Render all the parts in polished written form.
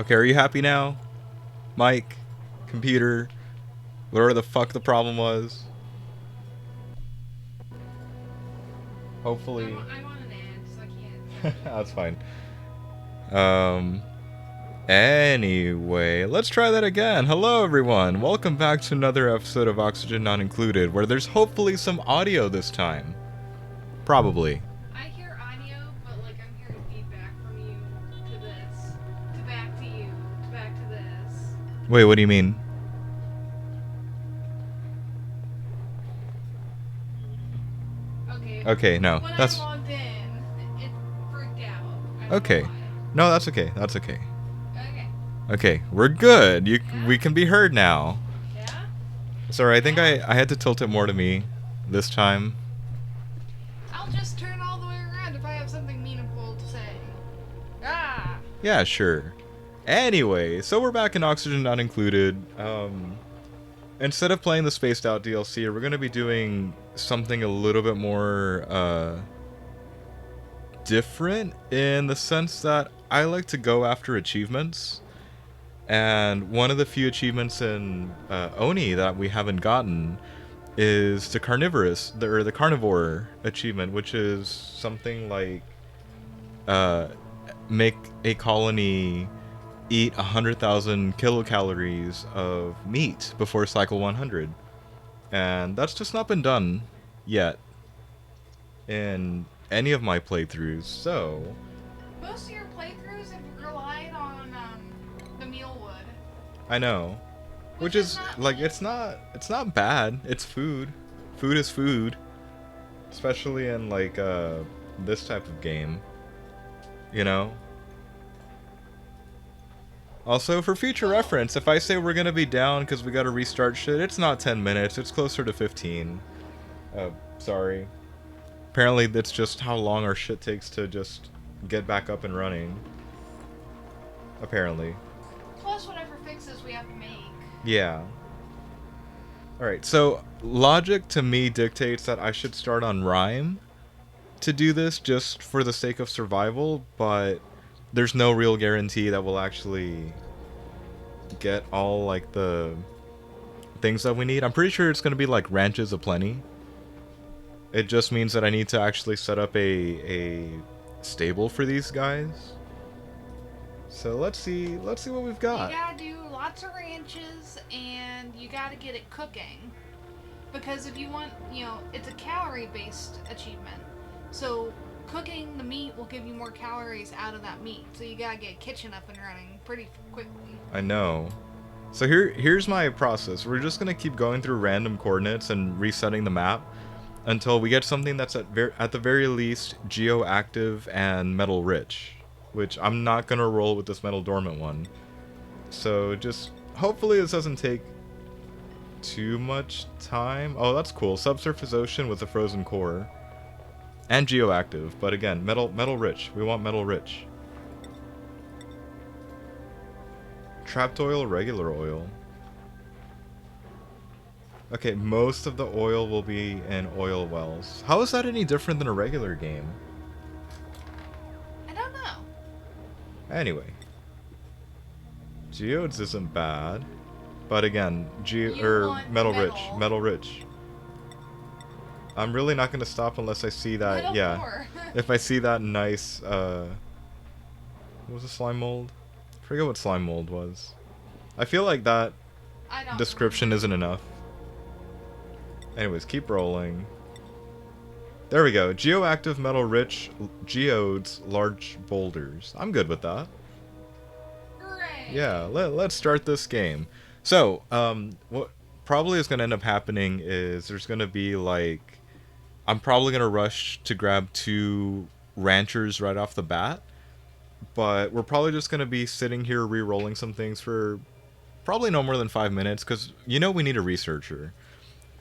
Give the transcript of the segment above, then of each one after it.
Okay, are you happy now? Mic, computer, whatever the fuck the problem was. Hopefully. I'm on an ad, so I can't. That's fine. Um, Anyway, let's try that again. Hello, everyone. Welcome back to another episode of Oxygen Not Included, where there's hopefully some audio this time. Probably. I hear audio, but like I'm hearing feedback from you to this, to back to you, to back to this. Wait, what do you mean? Okay. Okay, no. When That's I logged in, it freaked out. I don't okay. know why. No, that's okay. That's okay. Okay. Okay, we're good. Yeah? We can be heard now. Yeah? Sorry, I think I had to tilt it more to me this time. I'll just turn all the way around if I have something meaningful to say. Ah! Yeah, sure. Anyway, so we're back in Oxygen Not Included. Instead of playing the Spaced Out DLC, we're going to be doing something a little bit more, different in the sense that I like to go after achievements. And one of the few achievements in ONI that we haven't gotten is the Carnivorous, or the Carnivore achievement, which is something like make a colony eat 100,000 kilocalories of meat before cycle 100. And that's just not been done yet in any of my playthroughs, so... Most of your playthroughs have relied on the mealwood. I know. Which is, like, it's not bad. It's food. Food is food. Especially in, like, this type of game. You know? Also, for future reference, if I say we're gonna be down because we gotta restart shit, it's not 10 minutes, it's closer to 15. Sorry. Apparently, that's just how long our shit takes to just get back up and running. Apparently. Plus whatever fixes we have to make. Yeah. Alright, so logic to me dictates that I should start on Rhyme to do this just for the sake of survival, but there's no real guarantee that we'll actually get all, like, the things that we need. I'm pretty sure it's going to be, like, ranches aplenty. It just means that I need to actually set up a stable for these guys. So let's see what we've got. You gotta do lots of ranches, and you gotta get it cooking. Because if you want, it's a calorie-based achievement. So cooking the meat will give you more calories out of that meat. So you gotta get kitchen up and running pretty quickly. I know. So here's my process. We're just gonna keep going through random coordinates and resetting the map until we get something that's at the very least geoactive and metal rich, which I'm not gonna roll with this metal dormant one. So just hopefully this doesn't take too much time. Oh, that's cool. Subsurface ocean with a frozen core. And geoactive, but again, metal rich. We want metal rich. Trapped oil, regular oil. Okay, most of the oil will be in oil wells. How is that any different than a regular game? I don't know. Anyway. Geodes isn't bad. But again, metal rich. Metal rich. I'm really not going to stop unless I see that, Metal yeah. core. If I see that nice, what was the slime mold? I forget what slime mold was. I feel like that description isn't enough. Anyways, keep rolling. There we go. Geoactive metal rich geodes, large boulders. I'm good with that. Hooray. Yeah, let's start this game. So, what probably is going to end up happening is there's going to be, like, I'm probably going to rush to grab 2 ranchers right off the bat. But we're probably just going to be sitting here re-rolling some things for probably no more than 5 minutes, because we need a researcher.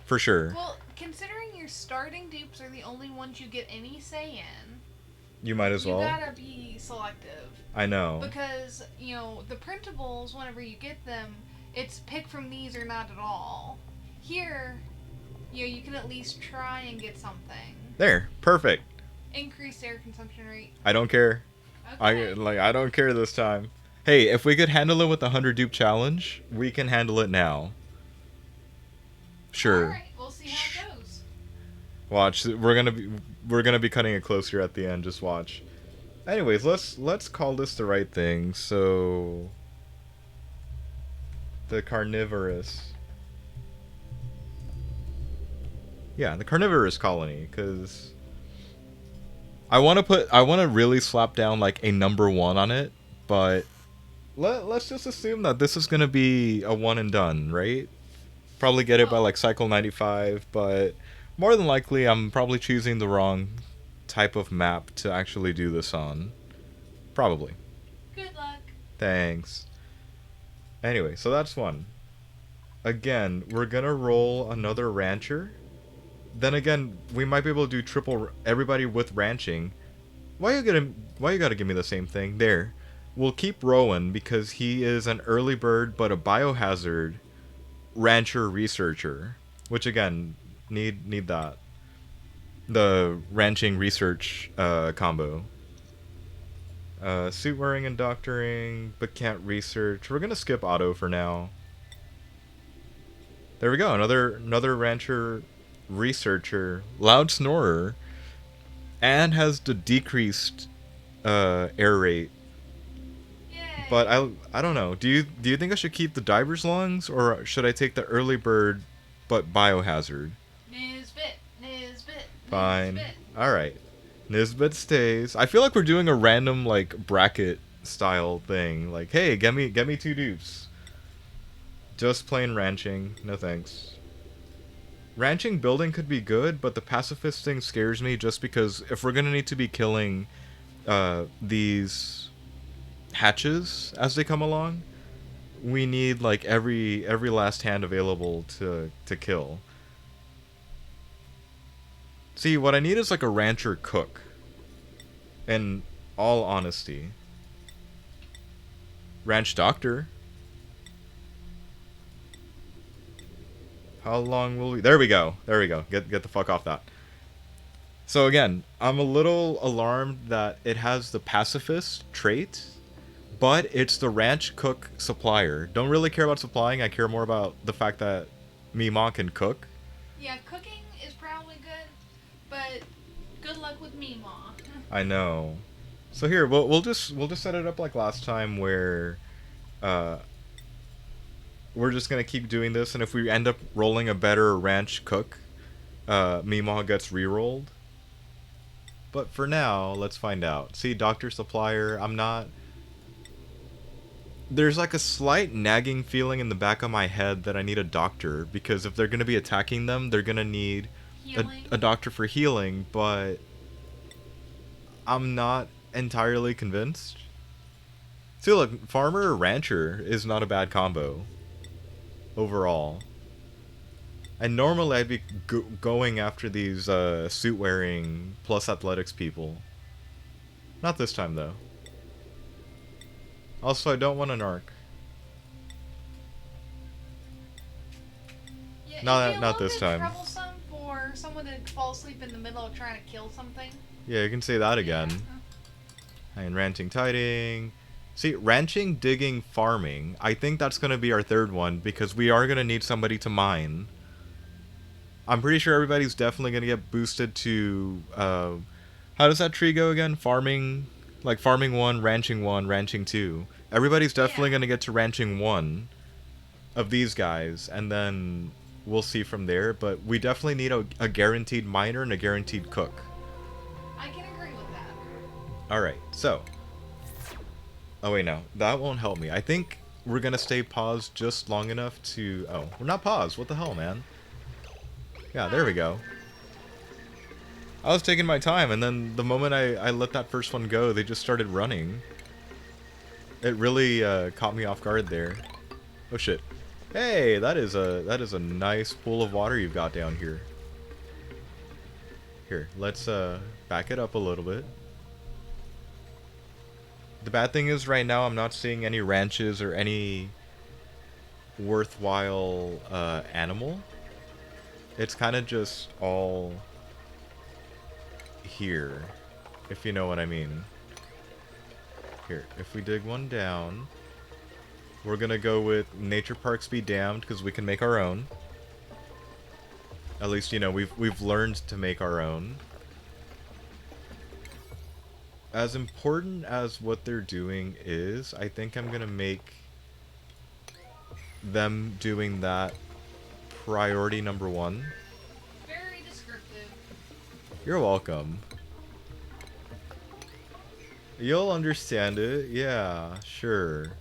For sure. Well, considering your starting dupes are the only ones you get any say in, you might as well. You gotta be selective. I know. Because, the printables, whenever you get them, it's pick from these or not at all. Here, you can at least try and get something. There, perfect. Increased air consumption rate. I don't care. Okay. I don't care this time. Hey, if we could handle it with the 100 dupe challenge, we can handle it now. All Sure. right, we'll see how it Shh. goes. Watch. We're gonna be cutting it closer at the end. Just watch. Anyways, let's call this the right thing. So the carnivorous. Yeah, the carnivorous colony, because I want to really slap down like a number one on it, but let's just assume that this is gonna be a one and done, right? Probably get it by Oh, like cycle 95, but more than likely I'm probably choosing the wrong type of map to actually do this on. Probably. good luck. Thanks. Anyway, so that's one. Again, we're gonna roll another rancher. Then again, we might be able to do triple everybody with ranching. Why you gotta give me the same thing? There. We'll keep Rowan because he is an early bird but a biohazard rancher researcher. Which again, need that. The ranching research combo. Suit wearing and doctoring, but can't research. We're gonna skip auto for now. There we go. Another rancher researcher, loud snorer, and has the decreased air rate. But Yay. I don't know. Do you think I should keep the diver's lungs or should I take the early bird but biohazard? Nisbet, Nisbet, Fine. Nisbet. All right. Nisbet stays. I feel like we're doing a random like bracket style thing. Like, hey, get me two dupes. Just plain ranching. No thanks. Ranching building could be good, but the pacifist thing scares me just because if we're gonna need to be killing these hatches as they come along, we need like every last hand available to kill. See, what I need is like a rancher cook. In all honesty, ranch doctor. How long will we? There we go. There we go. Get the fuck off that. So again, I'm a little alarmed that it has the pacifist trait, but it's the ranch cook supplier. Don't really care about supplying. I care more about the fact that Mima can cook. Yeah, cooking is probably good, but good luck with me, Ma. I know. So here, we'll just set it up like last time, where uh, we're just gonna keep doing this, and if we end up rolling a better ranch cook, Mima gets re-rolled. But for now, let's find out. See, Doctor Supplier, I'm not. There's like a slight nagging feeling in the back of my head that I need a doctor, because if they're gonna be attacking them, they're gonna need a Healing. doctor for healing, but I'm not entirely convinced. See, look, farmer or rancher is not a bad combo overall. And normally I'd be going after these suit wearing plus athletics people. Not this time though. Also, I don't want an arc. Yeah, it'd be Not a not little this bit time. troublesome for someone to fall asleep in the middle of trying to kill something. Yeah, you can say that Yeah. again. And ranting, tiding. See, ranching, digging, farming. I think that's gonna be our third one because we are gonna need somebody to mine. I'm pretty sure everybody's definitely gonna get boosted to how does that tree go again? Farming, like farming one, ranching two. Everybody's definitely Yeah. gonna get to ranching one of these guys, and then we'll see from there. But we definitely need a guaranteed miner and a guaranteed cook. I can agree with that. All right, so. Oh wait, no, that won't help me. I think we're gonna stay paused just long enough to. Oh, we're not paused. What the hell, man? Yeah, there we Ah, go. I was taking my time, and then the moment I let that first one go, they just started running. It really caught me off guard there. Oh shit! Hey, that is a nice pool of water you've got down here. Here, let's back it up a little bit. The bad thing is right now I'm not seeing any ranches or any worthwhile animal. It's kind of just all here, if you know what I mean. Here, if we dig one down, we're gonna go with nature parks be damned because we can make our own. At least, you know, we've learned to make our own. As important as what they're doing is, I think I'm gonna make them doing that priority number one. Very descriptive. You're welcome. You'll understand it, yeah, sure.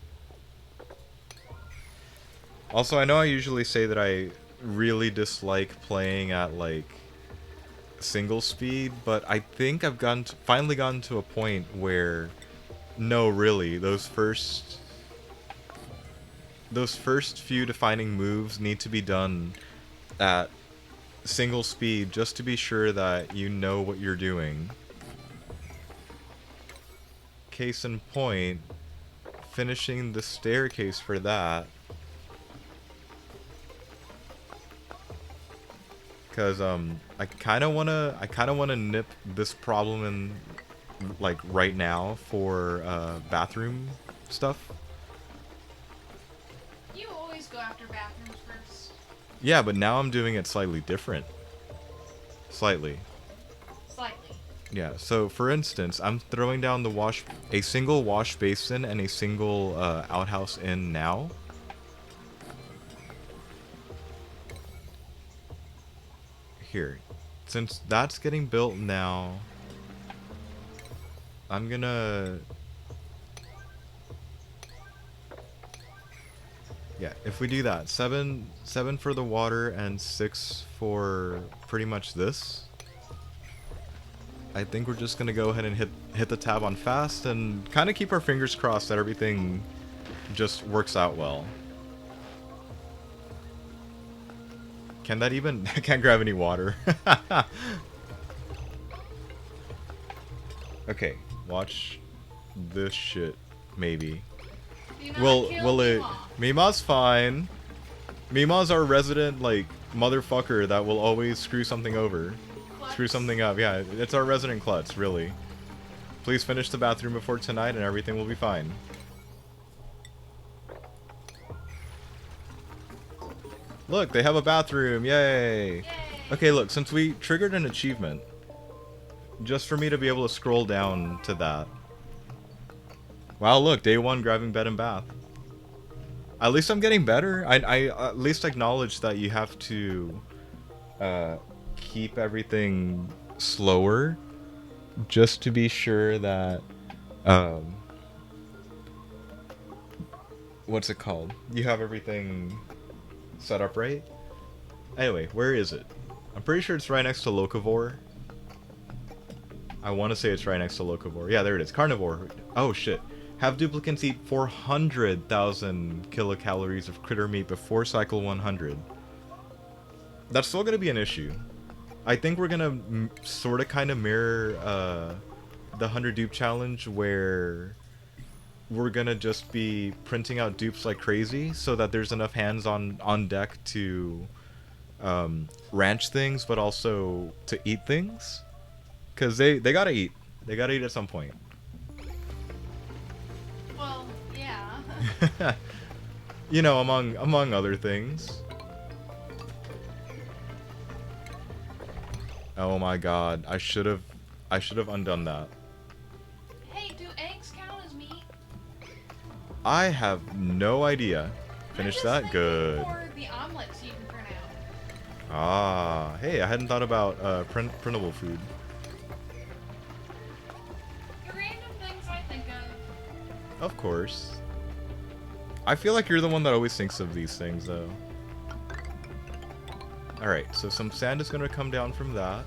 Also, I know I usually say that I really dislike playing at, like, single speed, but I think I've finally gotten to a point where, no, really, those first few defining moves need to be done at single speed just to be sure that you know what you're doing. Case in point, finishing the staircase for that. Cause I kinda wanna nip this problem in, like, right now for bathroom stuff. You always go after bathrooms first. Yeah, but now I'm doing it slightly different. Slightly. Slightly. Yeah, so for instance, I'm throwing down a single wash basin and a single outhouse in now. Here. Since that's getting built now, I'm gonna... Yeah, if we do that, seven for the water and 6 for pretty much this. I think we're just gonna go ahead and hit the tab on fast and kind of keep our fingers crossed that everything just works out well. Can that even? I can't grab any water. Okay, watch this shit. Maybe. Do not Will kill it? Mima. Mima's fine. Mima's our resident, like, motherfucker that will always screw something over. Klutz. Screw something up. Yeah, it's our resident klutz, really. Please finish the bathroom before tonight and everything will be fine. Look, they have a bathroom. Yay. Yay. Okay, look, since we triggered an achievement, just for me to be able to scroll down to that. Wow, look, day 1 grabbing bed and bath. At least I'm getting better. I at least acknowledge that you have to keep everything slower just to be sure that what's it called? You have everything set up right. Anyway, where is it? I'm pretty sure it's right next to Locavore. I want to say it's right next to Locavore. Yeah, there it is. Carnivore. Oh shit. Have duplicants eat 400,000 kilocalories of critter meat before cycle 100. That's still going to be an issue. I think we're going to sort of kind of mirror the 100 dupe challenge where we're going to just be printing out dupes like crazy so that there's enough hands on deck to ranch things but also to eat things. Because they got to eat. They got to eat at some point. Well, yeah. You know, among other things. Oh my god, I should have undone that. Hey, do eggs count as meat? I have no idea. Finish that? Good. For the omelets you can print out. Ah, hey, I hadn't thought about printable food. The random things I think of. Of course. I feel like you're the one that always thinks of these things, though. Alright, so some sand is going to come down from that.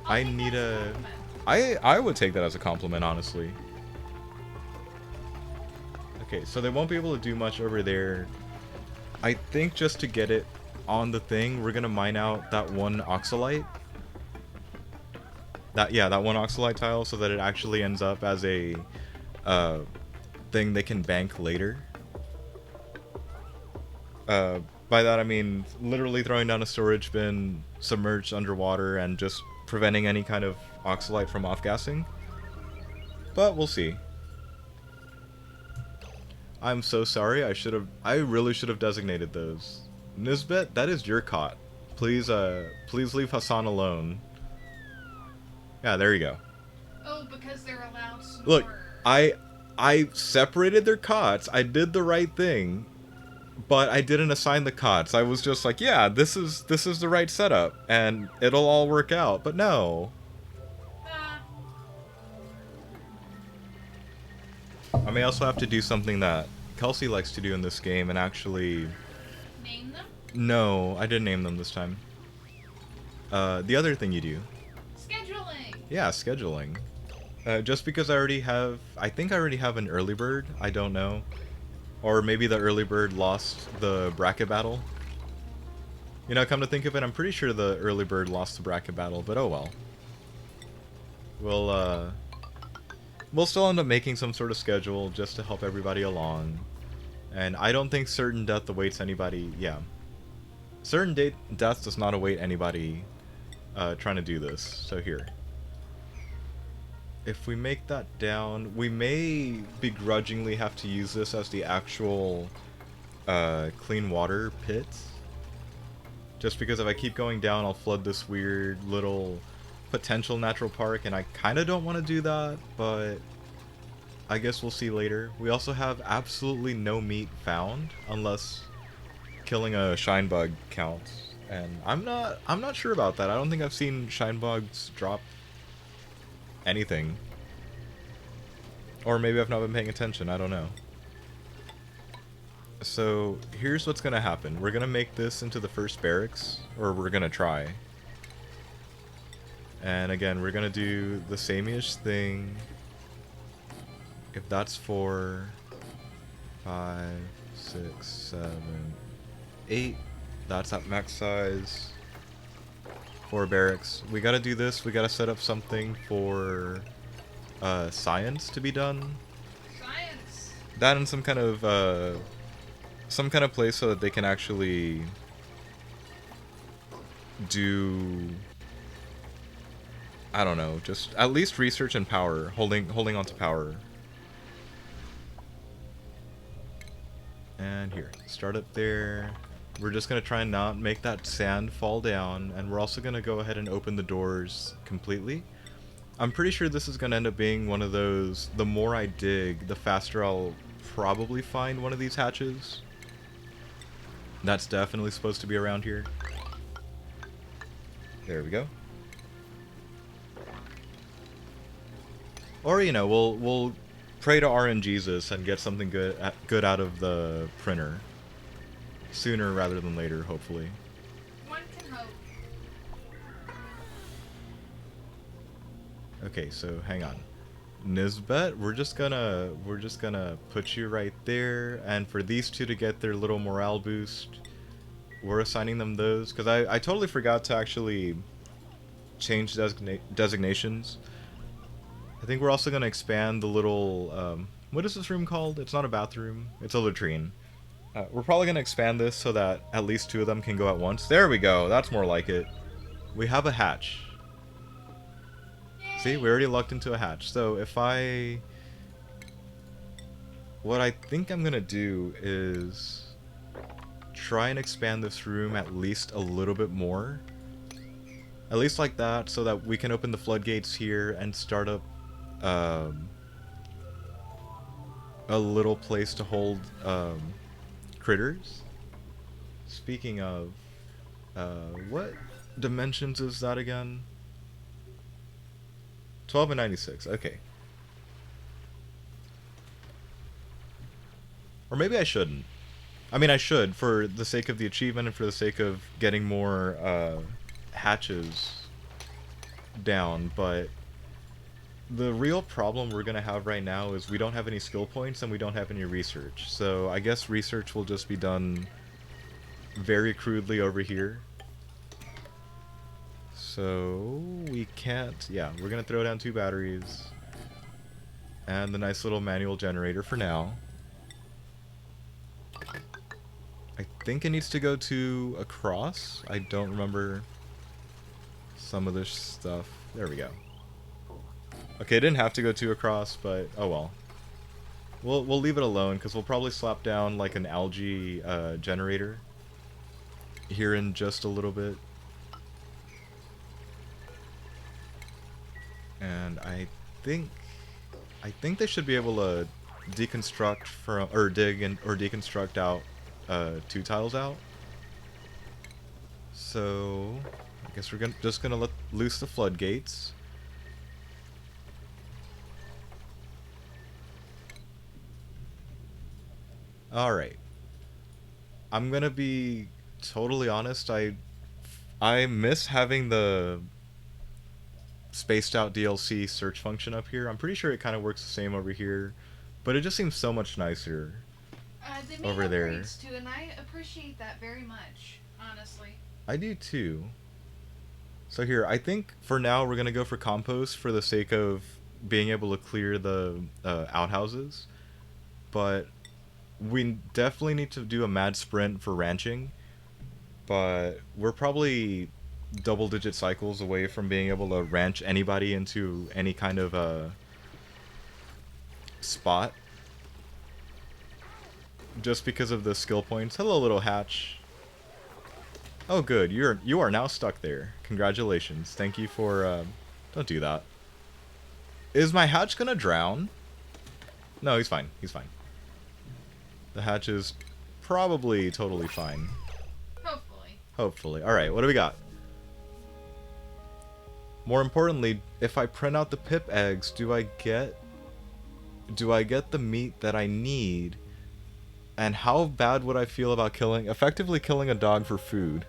I need a... I would take that as a compliment, honestly. Okay, so they won't be able to do much over there. I think just to get it on the thing, we're going to mine out that one oxalite. That one oxalite tile so that it actually ends up as a thing they can bank later. By that I mean literally throwing down a storage bin submerged underwater and just preventing any kind of oxalite from off-gassing. But we'll see. I'm so sorry. I really should have designated those. Nisbet, that is your cot. Please leave Hassan alone. Yeah, there you go. Oh, because they're allowed Look, snore. I I separated their cots. I did the right thing, but I didn't assign the cots. I was just like, yeah, this is the right setup, and it'll all work out. But no, Ah, I may also have to do something that Kelsey likes to do in this game, and actually, name them? no, I didn't name them this time. The other thing you do, Scheduling! yeah, scheduling. Just because I think I already have an early bird. I don't know, or maybe the early bird lost the bracket battle. You know, come to think of it, I'm pretty sure the early bird lost the bracket battle, but oh well. We'll we'll still end up making some sort of schedule just to help everybody along. And I don't think certain death awaits anybody. Yeah, certain death does not await anybody trying to do this. So here, if we make that down, we may begrudgingly have to use this as the actual clean water pit. Just because if I keep going down, I'll flood this weird little potential natural park, and I kind of don't want to do that, but I guess we'll see later. We also have absolutely no meat found, unless killing a shine bug counts. And I'm not sure about that. I don't think I've seen shine bugs drop anything. Or maybe I've not been paying attention, I don't know. So here's what's gonna happen. We're gonna make this into the first barracks, or we're gonna try. And again, we're gonna do the same-ish thing. If that's 4, 5, 6, 7, 8, that's at max size. 4 barracks. We gotta do this. We gotta set up something for science to be done. Science! That and some kind of place so that they can actually do, I don't know, just at least research and power, holding on to power. And here, start up there. We're just gonna try and not make that sand fall down, and we're also gonna go ahead and open the doors completely. I'm pretty sure this is gonna end up being one of those, the more I dig, the faster I'll probably find one of these hatches. That's definitely supposed to be around here. There we go. Or, you know, we'll pray to RNGesus and get something good out of the printer. Sooner rather than later, hopefully. One can hope. Okay, so hang on. Nisbet, we're just gonna put you right there, and for these two to get their little morale boost, we're assigning them those, because I totally forgot to actually change designations. I think we're also gonna expand the little, what is this room called? It's not a bathroom, it's a latrine. We're probably gonna expand this so that at least 2 of them can go at once. There we go, that's more like it. We have a hatch. Yay! See, we already lucked into a hatch. So if what I think I'm gonna do is try and expand this room at least a little bit more. At least like that, so that we can open the floodgates here and start up a little place to hold critters. Speaking of, what dimensions is that again? 12 and 96, okay. Or maybe I shouldn't. I mean, I should, for the sake of the achievement and for the sake of getting more hatches down, but the real problem we're going to have right now is we don't have any skill points and we don't have any research. So I guess research will just be done very crudely over here. So we can't, yeah, we're going to throw down 2 batteries and the nice little manual generator for now. I think it needs to go to across. I don't remember some of this stuff. There we go. Okay, it didn't have to go 2 across, but oh well. We'll leave it alone because we'll probably slap down like an algae generator here in just a little bit. And think I think they should be able to deconstruct from or dig and or deconstruct out 2 tiles out. So I guess we're just gonna let loose the floodgates. All right. I'm gonna be totally honest. I miss having the spaced out DLC search function up here. I'm pretty sure it kind of works the same over here, but it just seems so much nicer They made over there. upgrades too, and I appreciate that very much, honestly. I do too. So here, I think for now we're gonna go for compost for the sake of being able to clear the outhouses, but we definitely need to do a mad sprint for ranching. But we're probably double-digit cycles away from being able to ranch anybody into any kind of spot, just because of the skill points. Hello, little hatch. Oh, good. You are now stuck there. Congratulations. Thank you for. Don't do that. Is my hatch gonna drown? No, he's fine. He's fine. The hatch is probably totally fine. Hopefully. Hopefully. All right. What do we got? More importantly, if I print out the pip eggs, do I get the meat that I need? And how bad would I feel about effectively killing a dog for food?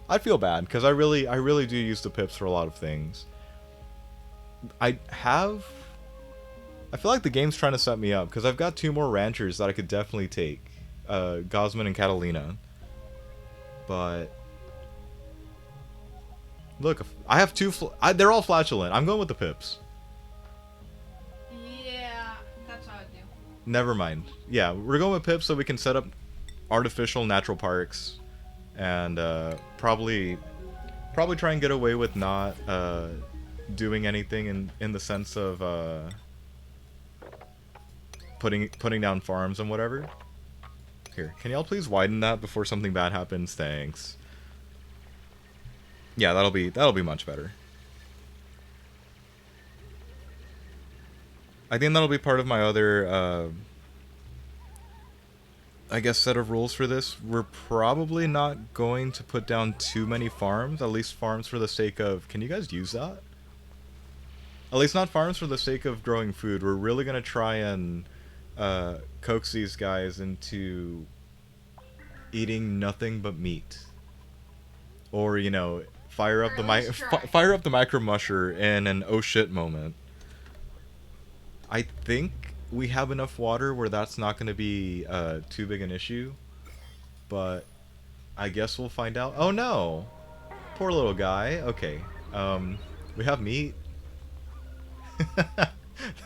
I feel bad because I really do use the pips for a lot of things. I feel like the game's trying to set me up because I've got 2 more ranchers that I could definitely take, Gosman and Catalina. But look, I have 2. They're all flatulent. I'm going with the pips. Yeah, that's what I would do. Never mind. Yeah, we're going with pips so we can set up artificial natural parks, and probably try and get away with not doing anything in the sense of putting down farms and whatever. Here, can y'all please widen that before something bad happens? Thanks. Yeah, that'll be much better. I think that'll be part of my other I guess set of rules for this. We're probably not going to put down too many farms, at least farms for the sake of... Can you guys use that? At least not farms for the sake of growing food. We're really going to try and coax these guys into eating nothing but meat. Or, you know, fire up the micro musher in an oh shit moment. I think we have enough water where that's not going to be too big an issue, but I guess we'll find out. Oh no, poor little guy. Okay, we have meat.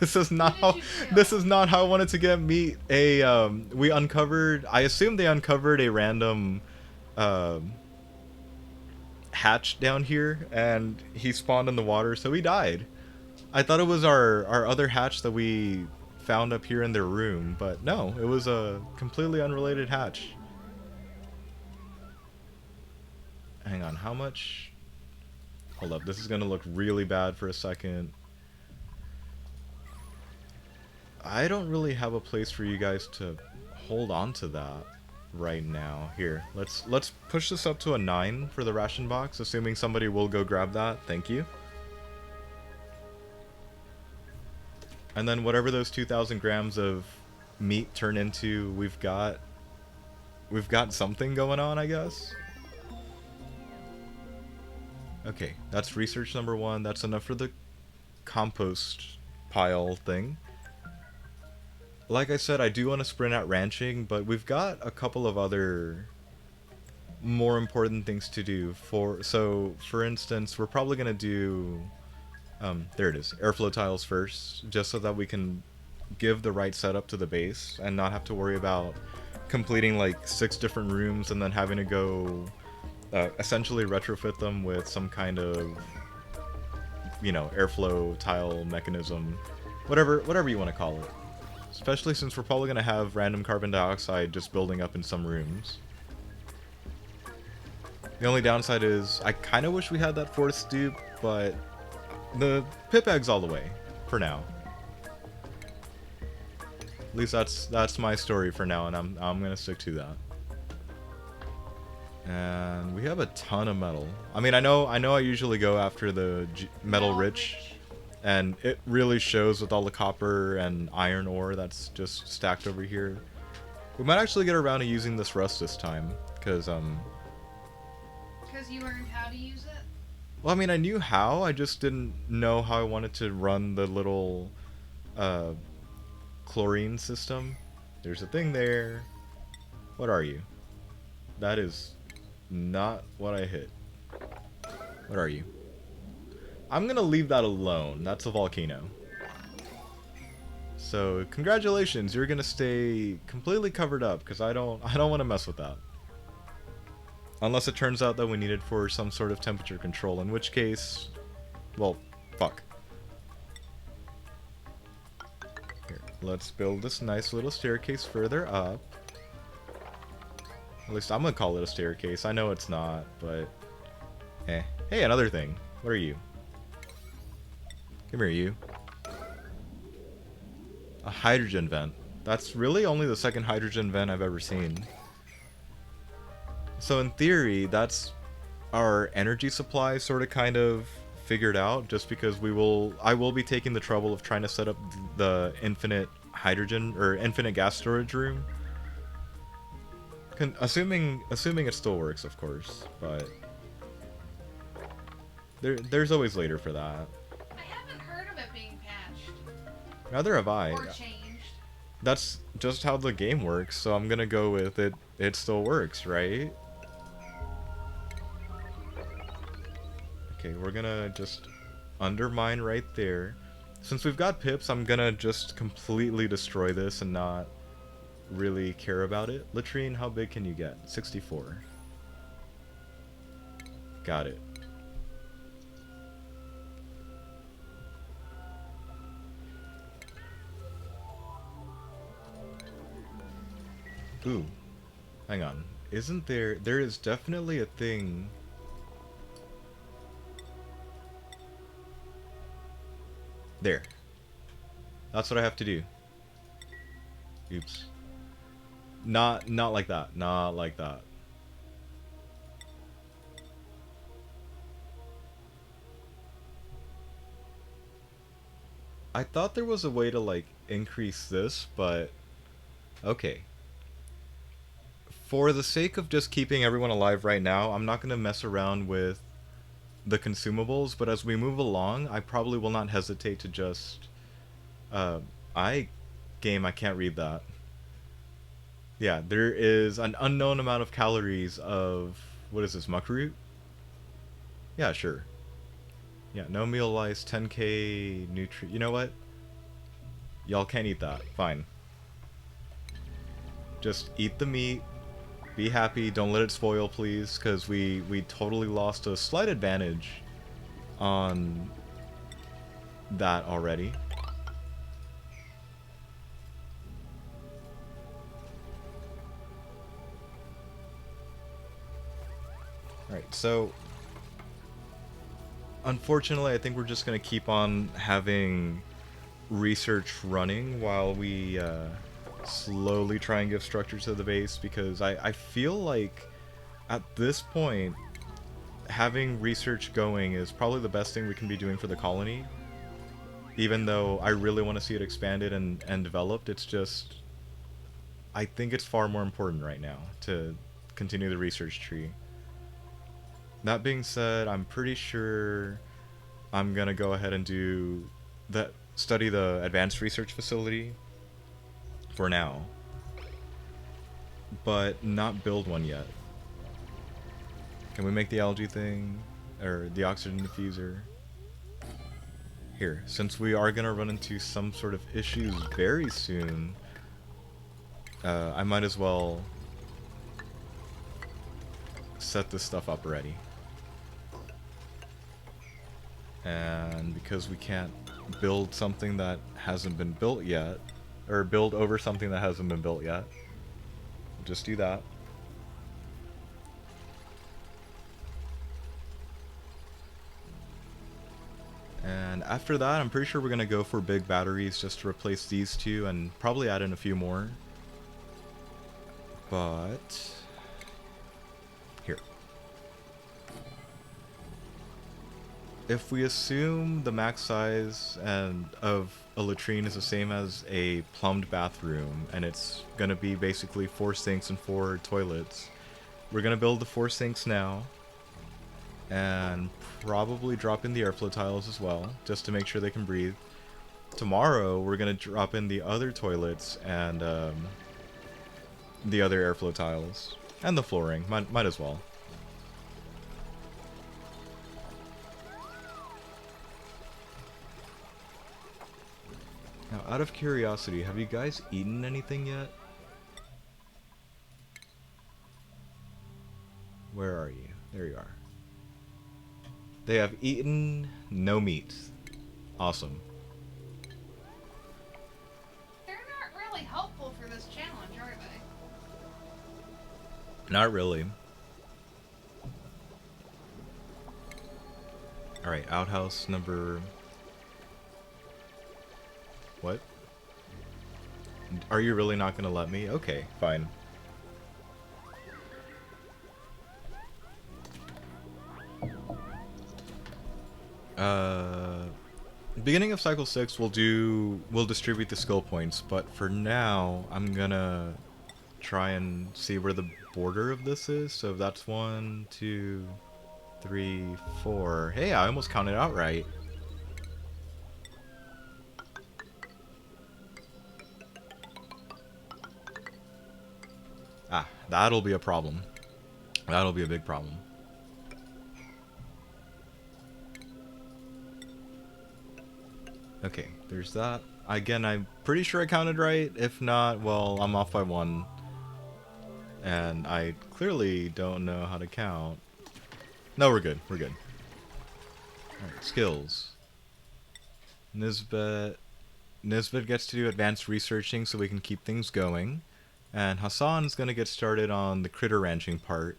This is not how I wanted to get meat. We uncovered. I assume they uncovered a random hatch down here, and he spawned in the water, so he died. I thought it was our other hatch that we found up here in their room, but no, it was a completely unrelated hatch. Hang on, how much? Hold up, this is gonna look really bad for a second. I don't really have a place for you guys to hold on to that right now. Here, let's push this up to a 9 for the ration box, assuming somebody will go grab that. Thank you. And then whatever those 2,000 grams of meat turn into, we've got something going on, I guess. Okay, that's research number 1. That's enough for the compost pile thing. Like I said, I do want to sprint at ranching, but we've got a couple of other more important things to do. So, for instance, we're probably going to do... there it is. Airflow tiles first, just so that we can give the right setup to the base and not have to worry about completing like 6 different rooms and then having to go essentially retrofit them with some kind of, you know, airflow tile mechanism, whatever you want to call it. Especially since we're probably going to have random carbon dioxide just building up in some rooms. The only downside is I kind of wish we had that fourth stoop, but the pip egg's all the way for now. At least that's my story for now, and I'm gonna stick to that. And we have a ton of metal. I mean, I know I usually go after the metal rich, and it really shows with all the copper and iron ore that's just stacked over here. We might actually get around to using this rust this time, because you learned how to use it? well, I mean, I knew how, I just didn't know how I wanted to run the little uh, chlorine system. There's a thing there. What are you? That is not what I hit. What are you? I'm gonna leave that alone. That's a volcano. So congratulations, you're gonna stay completely covered up because I don't want to mess with that. Unless it turns out that we need it for some sort of temperature control, in which case, well, fuck. Here, let's build this nice little staircase further up. At least I'm gonna call it a staircase. I know it's not, but eh. Hey, another thing. What are you? Come here, you. A hydrogen vent. That's really only the second hydrogen vent I've ever seen. So in theory, that's our energy supply sort of kind of figured out, just because I will be taking the trouble of trying to set up the infinite hydrogen or infinite gas storage room. Assuming it still works, of course, but there's always later for that. I haven't heard of it being patched. Neither have I. Or changed. That's just how the game works, so I'm gonna go with it. It still works, right? Okay, we're gonna just undermine right there. Since we've got pips, I'm gonna just completely destroy this and not really care about it. Latrine, how big can you get? 64. Got it. Ooh. Hang on. Isn't there... There is definitely a thing... There. That's what I have to do. Oops. Not like that. Not like that. I thought there was a way to, like, increase this, but... Okay. For the sake of just keeping everyone alive right now, I'm not going to mess around with the consumables, but as we move along, I probably will not hesitate to just... I can't read that. Yeah, there is an unknown amount of calories of... What is this, muckroot? Yeah, sure. Yeah, no meal lice, 10k You know what? Y'all can't eat that. Fine. Just eat the meat. Be happy. Don't let it spoil, please, because we totally lost a slight advantage on that already. Alright, so unfortunately, I think we're just going to keep on having research running while we slowly try and give structure to the base, because I feel like at this point, having research going is probably the best thing we can be doing for the colony. Even though I really want to see it expanded and developed, it's just... I think it's far more important right now to continue the research tree. That being said, I'm pretty sure I'm gonna go ahead and study the advanced research facility for now, but not build one yet. Can we make the algae thing, or the oxygen diffuser? Here, since we are gonna run into some sort of issues very soon, I might as well set this stuff up already. And because we can't build something that hasn't been built yet, or build over something that hasn't been built yet. Just do that. And after that, I'm pretty sure we're going to go for big batteries just to replace these two and probably add in a few more. But here. If we assume the max size and of a latrine is the same as a plumbed bathroom, and it's going to be basically 4 sinks and 4 toilets, we're going to build the 4 sinks now. And probably drop in the airflow tiles as well, just to make sure they can breathe. Tomorrow, we're going to drop in the other toilets and the other airflow tiles. And the flooring, might as well. Now, out of curiosity, have you guys eaten anything yet? Where are you? There you are. They have eaten no meat. Awesome. They're not really helpful for this challenge, are they? Not really. Alright, outhouse number... What? Are you really not gonna let me? Okay, fine. Beginning of cycle 6, we'll distribute the skill points, but for now, I'm gonna try and see where the border of this is. So that's 1, 2, 3, 4. Hey, I almost counted out right. Ah, that'll be a problem. That'll be a big problem. Okay, there's that. Again, I'm pretty sure I counted right. If not, well, I'm off by 1. And I clearly don't know how to count. No, we're good. We're good. Alright, skills. Nisbet gets to do advanced researching so we can keep things going. And Hassan's gonna get started on the critter ranching part.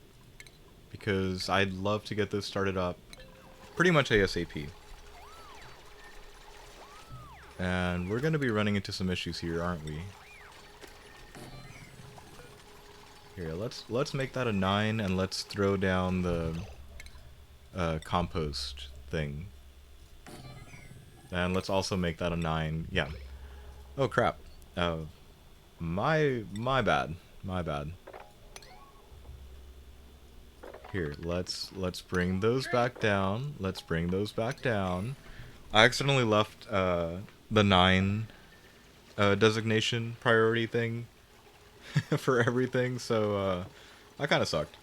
Because I'd love to get this started up pretty much ASAP. And we're gonna be running into some issues here, aren't we? Here, let's make that a 9 and let's throw down the compost thing. And let's also make that a 9. Yeah. Oh crap. My bad. My bad. Here, let's bring those back down. Let's bring those back down. I accidentally left the 9 designation priority thing for everything, so I kind of sucked.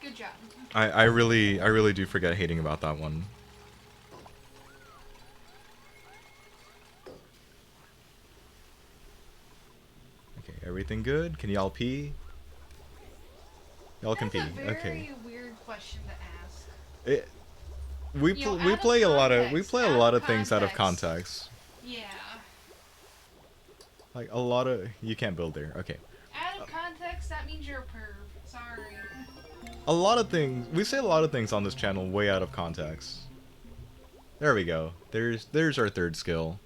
Good job. I really do forget hating about that one. Okay, everything good? Can y'all pee? Y'all can pee. That's a very Okay. weird question to ask. It, we Out of play a lot of context, things out of context. Yeah. Like a lot of you can't build there. Okay. Out of context, that means you're a perv. Sorry. A lot of things we say a lot of things on this channel way out of context. There we go. There's our third skill.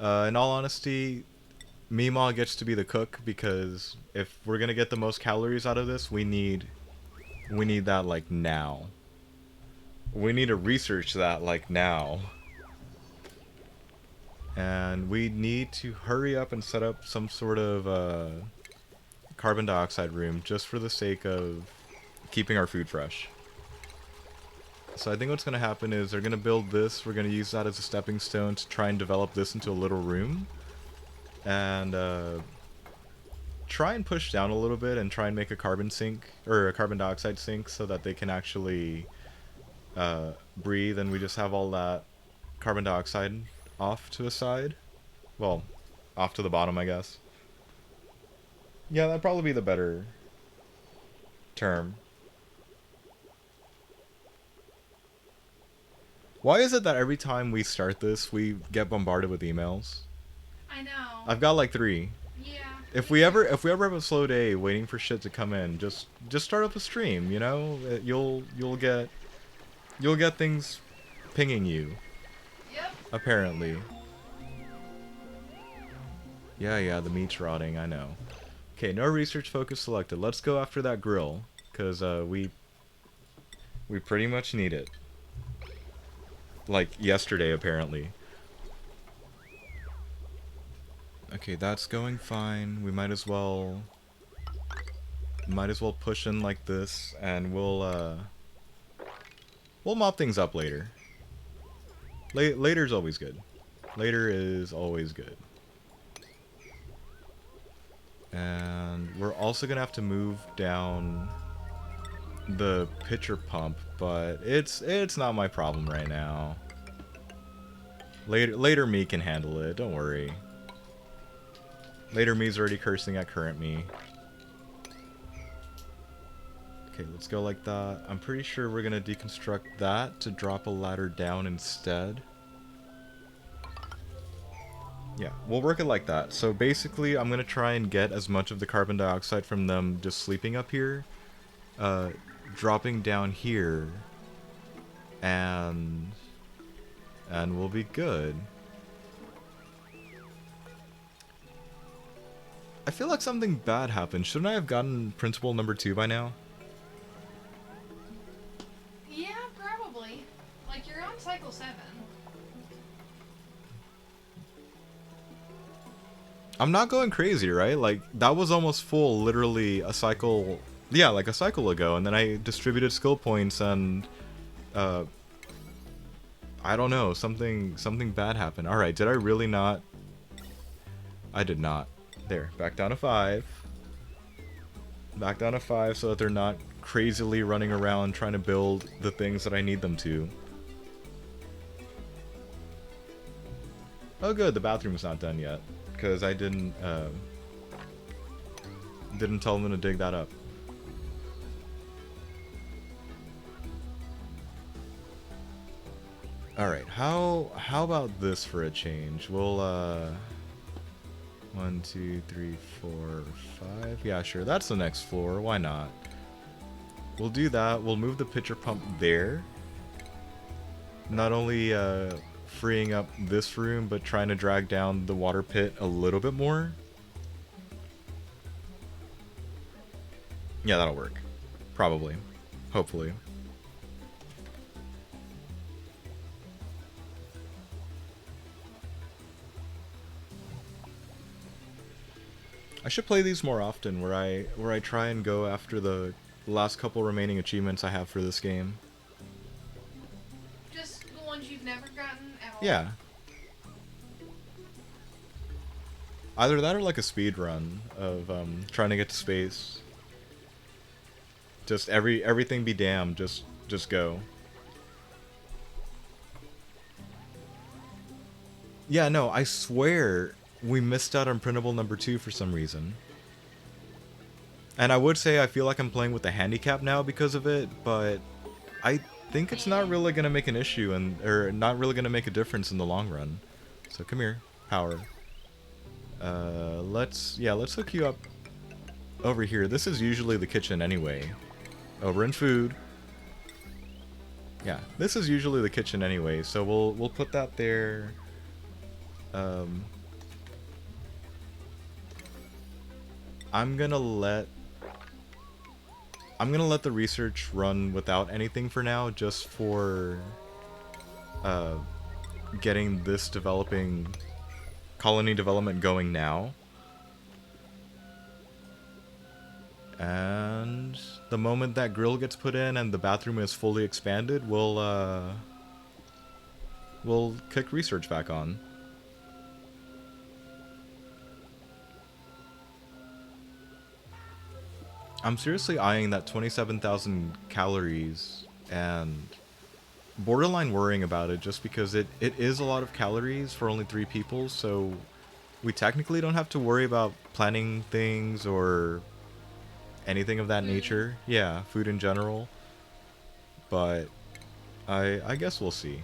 In all honesty, Meemaw gets to be the cook because if we're gonna get the most calories out of this, we need that like now. We need to research that like now. And we need to hurry up and set up some sort of carbon dioxide room just for the sake of keeping our food fresh. So I think what's going to happen is they're going to build this. We're going to use that as a stepping stone to try and develop this into a little room. And try and push down a little bit and try and make a carbon sink, or a carbon dioxide sink, so that they can actually breathe and we just have all that carbon dioxide off to the side. Well, off to the bottom, I guess. Yeah, that'd probably be the better term. Why is it that every time we start this, we get bombarded with emails? I know. I've got like 3. Yeah, If me we ever too. if we ever have a slow day waiting for shit to come in, just start up a stream, you know? You'll get things pinging you, Yep. apparently. Yeah, yeah, the meat's rotting, I know. Okay, no research focus selected. Let's go after that grill, cuz we pretty much need it. Like yesterday apparently. Okay, that's going fine. We might as well push in like this and we'll mop things up later. Later's always good. Later is always good. And we're also gonna have to move down the pitcher pump, but it's not my problem right now. Later me can handle it, don't worry. Later me's already cursing at current me. Okay, let's go like that. I'm pretty sure we're gonna deconstruct that to drop a ladder down instead. Yeah, we'll work it like that. So basically, I'm gonna try and get as much of the carbon dioxide from them just sleeping up here, uh, dropping down here, and we'll be good. I feel like something bad happened. Shouldn't I have gotten principle number 2 by now? Yeah, probably. Like, you're on cycle 7. I'm not going crazy, right? Like, that was almost full, literally a cycle... Yeah, like a cycle ago, and then I distributed skill points and... Uh, I don't know, something bad happened. Alright, did I really not... I did not. There, back down to 5. Back down to 5 so that they're not crazily running around trying to build the things that I need them to. Oh good, the bathroom's not done yet. Because I didn't tell them to dig that up. Alright, how about this for a change? We'll 1, 2, 3, 4, 5. Yeah, sure, that's the next floor, why not? We'll do that, we'll move the pitcher pump there. Not only freeing up this room, but trying to drag down the water pit a little bit more. Yeah, that'll work. Probably. Hopefully. I should play these more often, where I try and go after the last couple remaining achievements I have for this game. Just the ones you've never gotten at all. Yeah. Either that or like a speed run of trying to get to space. Just everything be damned, just go. Yeah, no, I swear we missed out on printable number 2 for some reason. And I would say I feel like I'm playing with a handicap now because of it, but I think it's not really gonna make an issue or not really gonna make a difference in the long run. So come here, power. Let's hook you up over here. This is usually the kitchen anyway. Over in food. Yeah, this is usually the kitchen anyway, so we'll put that there. I'm gonna let the research run without anything for now, just for getting this colony development going now. And the moment that grill gets put in and the bathroom is fully expanded, we'll kick research back on. I'm seriously eyeing that 27,000 calories and borderline worrying about it just because it is a lot of calories for only 3 people, so we technically don't have to worry about planning things or anything of that nature. Yeah, food in general. But I guess we'll see.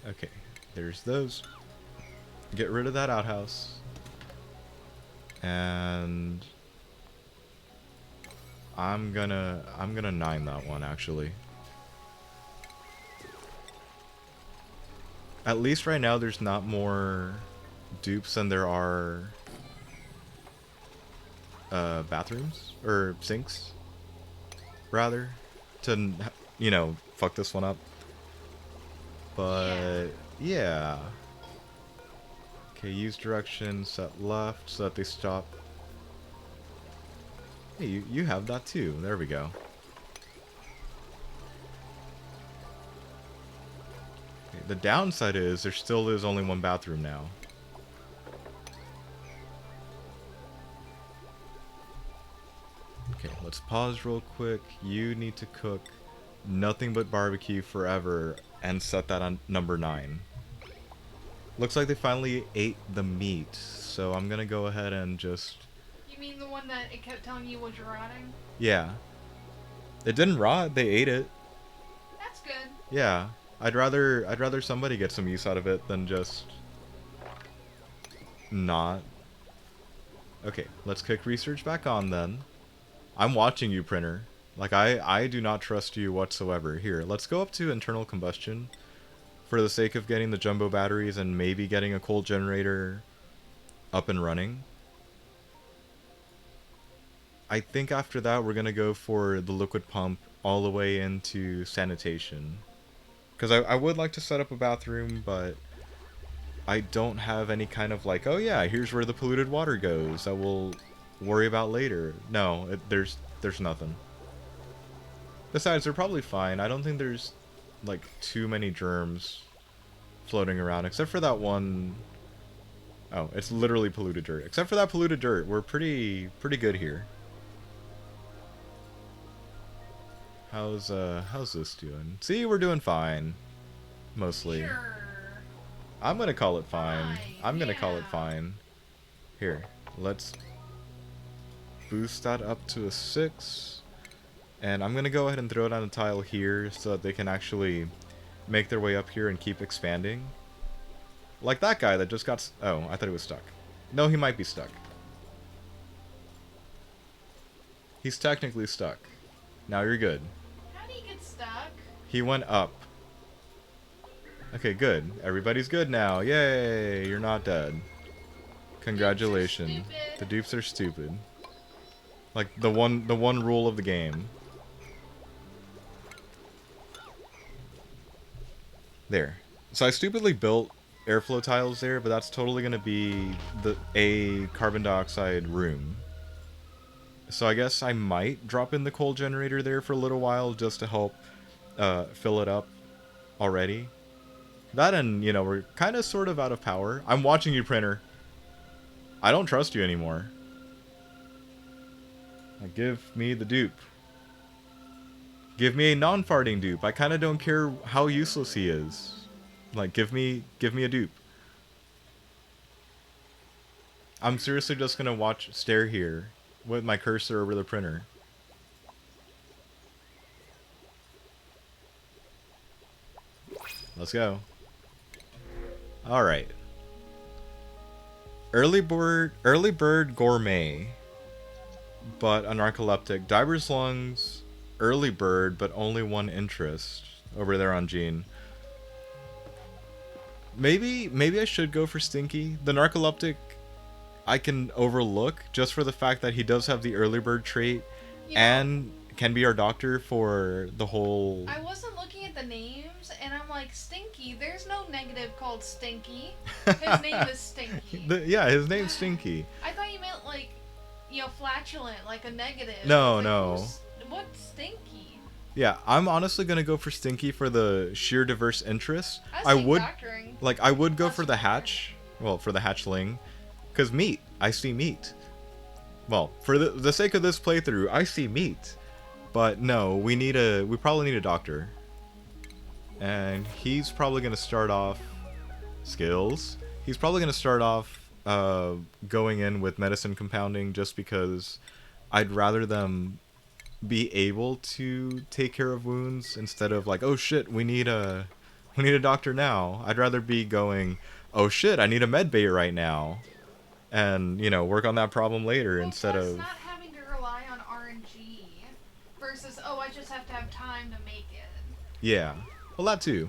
Okay, there's those. Get rid of that outhouse. And I'm gonna 9 that one actually. At least right now there's not more dupes than there are bathrooms or sinks rather to fuck this one up. Yeah. But yeah. Okay, use direction, set left so that they stop. Hey, you have that too. There we go. Okay, the downside is there still is only one bathroom now. Okay, let's pause real quick. You need to cook nothing but barbecue forever and set that on number 9. Looks like they finally ate the meat, so I'm gonna go ahead and just... You mean the one that it kept telling you was rotting? Yeah. It didn't rot, they ate it. That's good. Yeah. I'd rather somebody get some use out of it than just not. Okay, let's kick research back on then. I'm watching you, printer. Like, I do not trust you whatsoever. Here, let's go up to internal combustion for the sake of getting the jumbo batteries and maybe getting a coal generator up and running. I think after that we're gonna go for the liquid pump all the way into sanitation. Because I would like to set up a bathroom, but I don't have any kind of like, oh yeah, here's where the polluted water goes that we'll worry about later. No, there's nothing. Besides, they're probably fine. I don't think there's like too many germs floating around, except for that one. Oh, it's literally polluted dirt. Except for that polluted dirt, we're pretty good here. How's this doing? See, we're doing fine. Mostly. Sure. I'm gonna call it fine. Fine. I'm gonna call it Yeah. fine. Here, let's boost that up to a 6. And I'm gonna go ahead and throw it on a tile here so that they can actually make their way up here and keep expanding. Like that guy that just got... Oh, I thought he was stuck. No, he might be stuck. He's technically stuck. Now you're good. How do you get stuck? He went up. Okay, good. Everybody's good now. Yay! You're not dead. Congratulations. The dupes are stupid. Like the one rule of the game. There. So I stupidly built airflow tiles there, but that's totally gonna be a carbon dioxide room. So I guess I might drop in the coal generator there for a little while just to help fill it up already. That and, we're kind of sort of out of power. I'm watching you, printer. I don't trust you anymore. Give me the dupe. Give me a non-farting dupe. I kind of don't care how useless he is. Like, give me a dupe. I'm seriously just gonna stare here with my cursor over the printer. Let's go. Alright. Early bird gourmet, but a narcoleptic. Diver's lungs, early bird, but only one interest over there on Gene. Maybe I should go for Stinky. The narcoleptic I can overlook just for the fact that he does have the early bird trait and can be our doctor for the whole... I wasn't looking at the names, and I'm like, Stinky. There's no negative called Stinky. His name is Stinky. Yeah, his name's Stinky. I thought you meant like, flatulent, like a negative. No, like, no. What's Stinky? Yeah, I'm honestly gonna go for Stinky for the sheer diverse interest. I would doctoring. Like, I would go for the hatch. Well, for the hatchling. Because meat. I see meat. Well, for the sake of this playthrough, I see meat. But no, we probably need a doctor. And he's probably gonna start off... Skills? He's probably gonna start off going in with medicine compounding just because I'd rather them be able to take care of wounds instead of like, oh shit, we need a We need a doctor now. I'd rather be going, oh shit, I need a med bay right now. And, work on that problem later Well, instead plus of, not having to rely on RNG versus, oh, I just have to have time to make it. yeah. Well, that too.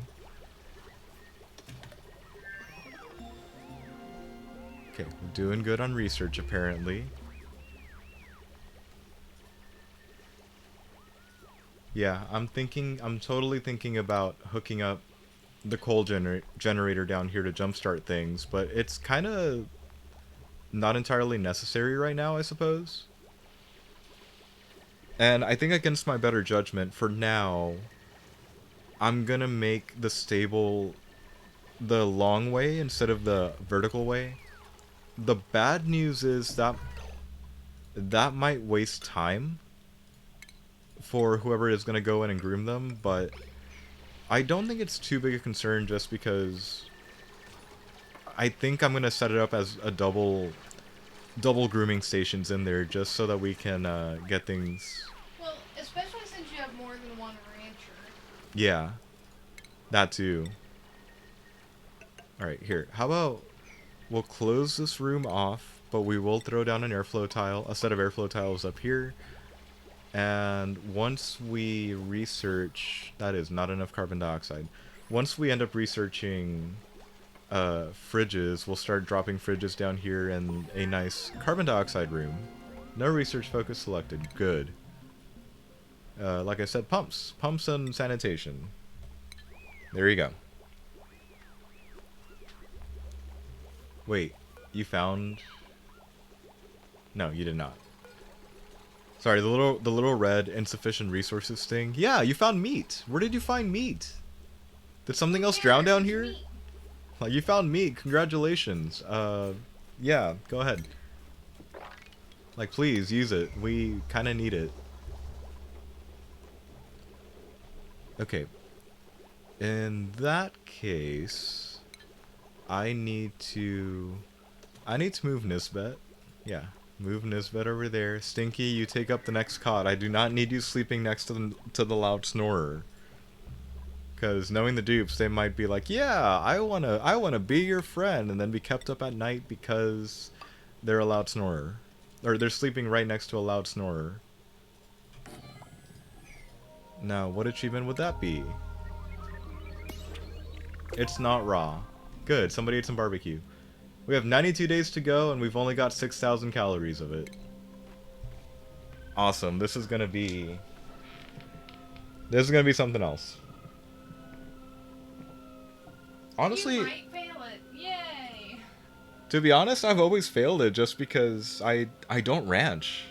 Okay, we're doing good on research apparently. Yeah, I'm totally thinking about hooking up the generator down here to jumpstart things, but it's kind of not entirely necessary right now, I suppose. And I think against my better judgment, for now, I'm gonna make the stable the long way instead of the vertical way. The bad news is that that might waste time for whoever is gonna go in and groom them, but I don't think it's too big a concern just because I think I'm gonna set it up as a double grooming stations in there just so that we can get things. Well, especially since you have more than one rancher. Yeah, that too. All right, here. How about we'll close this room off, but we will throw down an airflow tile, a set of airflow tiles up here. And once we research, that is not enough carbon dioxide. Once we end up researching fridges, we'll start dropping fridges down here in a nice carbon dioxide room. No research focus selected. Good. Like I said, pumps and sanitation. There you go. Wait, you found? No, you did not. Sorry, the little red insufficient resources thing. Yeah, you found meat. Where did you find meat? Did Who something else drown cares? down It's here? meat. Like, you found meat. Congratulations. Yeah, go ahead. Like, please use it. We kind of need it. Okay. In that case, I need to move Nisbet. Yeah, move Nisbet over there. Stinky, you take up the next cot. I do not need you sleeping next to the loud snorer. Because knowing the dupes, they might be like, yeah, I wanna be your friend, and then be kept up at night because they're a loud snorer, or they're sleeping right next to a loud snorer. Now, what achievement would that be? It's not raw. Good, somebody ate some barbecue. We have 92 days to go, and we've only got 6,000 calories of it. Awesome. This is gonna be something else. You Honestly, might fail it. Yay! to be honest, I've always failed it just because I don't ranch.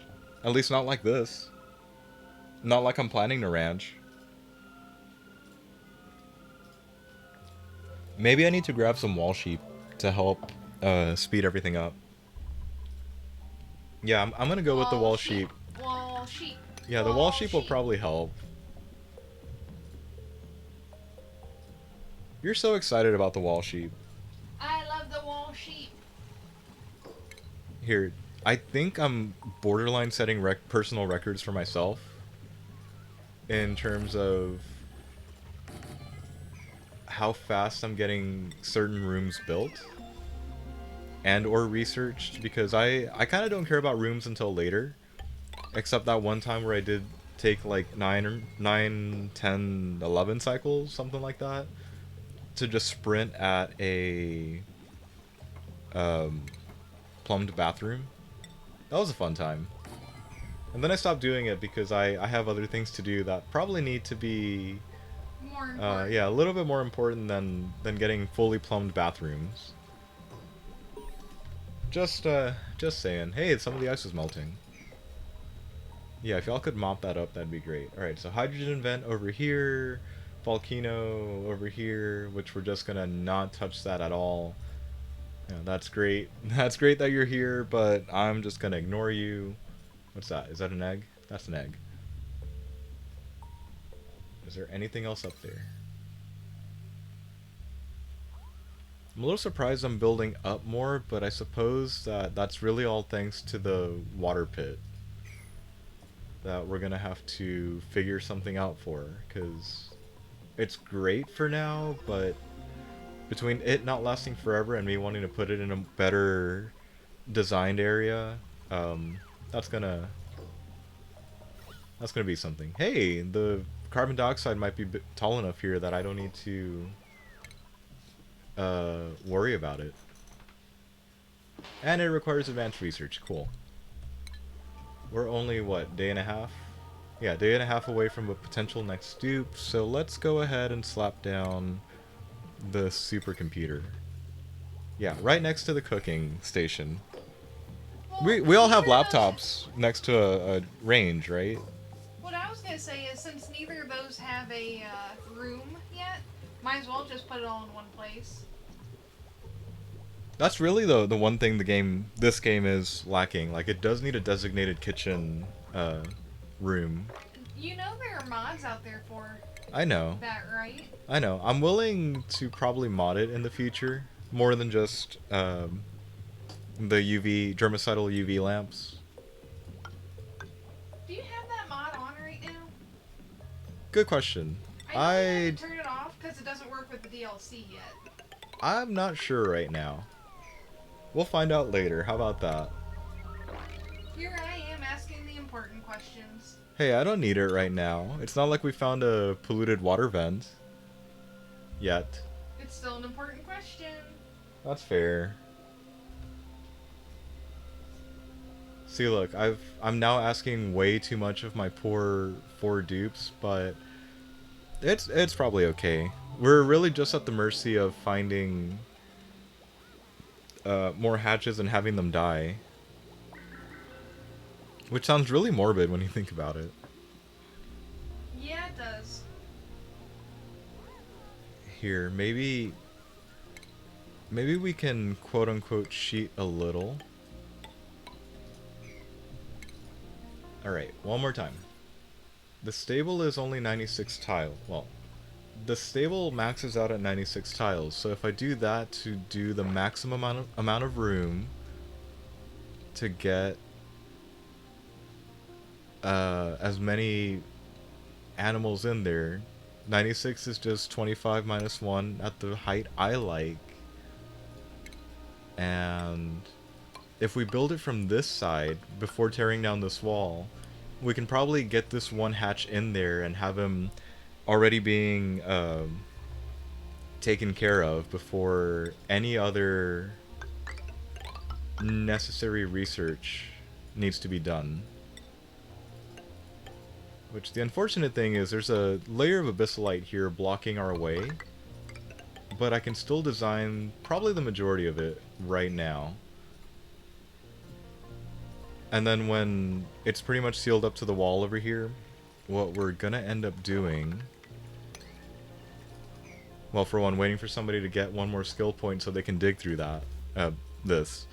At least not like this. Not like I'm planning to ranch. Maybe I need to grab some wall sheep to help speed everything up. Yeah, I'm gonna go with the Wall wall sheep. sheep. Wall sheep. Yeah, the wall Wall sheep will sheep. probably help. You're so excited about the wall sheep. I love the wall sheep. Here, I think I'm borderline setting personal records for myself in terms of how fast I'm getting certain rooms built and or researched, because I kind of don't care about rooms until later, except that one time where I did take like 10 11 cycles, something like that, to just sprint at a um, plumbed bathroom. That was a fun time. And then I stopped doing it because I have other things to do that probably need to be More important. yeah, a little bit more important than getting fully plumbed bathrooms. Just saying. Hey, some of the ice is melting. Yeah, if y'all could mop that up, that'd be great. Alright, so hydrogen vent over here, volcano over here, which we're just gonna not touch that at all. Yeah, that's great. That's great that you're here, but I'm just gonna ignore you. What's that? Is that an egg? That's an egg. Is there anything else up there? I'm a little surprised I'm building up more, but I suppose that that's really all thanks to the water pit that we're gonna have to figure something out for, because it's great for now, but between it not lasting forever and me wanting to put it in a better designed area, um, that's gonna that's gonna be something. Hey, the carbon dioxide might be tall enough here that I don't need to worry about it. And it requires advanced research. Cool. We're only, what, day and a half? Yeah, day and a half away from a potential next dupe, so let's go ahead and slap down the supercomputer. Yeah, right next to the cooking station. Well, We all have neither of those. laptops next to a range, right? What I was gonna say is, since neither of those have a room yet, might as well just put it all in one place. That's really the one thing this game is lacking. Like, it does need a designated kitchen room. You know there are mods out there for I know. that, right? I know. I'm willing to probably mod it in the future more than just the germicidal UV lamps. Do you have that mod on right now? Good question. I know you had to I turn it off because it doesn't work with the DLC yet. I'm not sure right now. We'll find out later. How about that? Here I am asking the important questions. Hey, I don't need it right now. It's not like we found a polluted water vent yet. It's still an important question. That's fair. See, look, I'm now asking way too much of my poor four dupes, but it's probably okay. We're really just at the mercy of finding more hatches and having them die, which sounds really morbid when you think about it. Yeah, it does. Here, maybe we can quote unquote cheat a little. All right, one more time. The stable is only 96 tile. Well, the stable maxes out at 96 tiles, so if I do that to do the maximum amount of room to get as many animals in there, 96 is just 25 minus 1 at the height I like. And if we build it from this side before tearing down this wall, we can probably get this one hatch in there and have him already being taken care of before any other necessary research needs to be done. Which, the unfortunate thing is, there's a layer of abyssalite here blocking our way, but I can still design probably the majority of it right now. And then when it's pretty much sealed up to the wall over here, what we're gonna end up doing... Well, for one, waiting for somebody to get one more skill point so they can dig through that. This.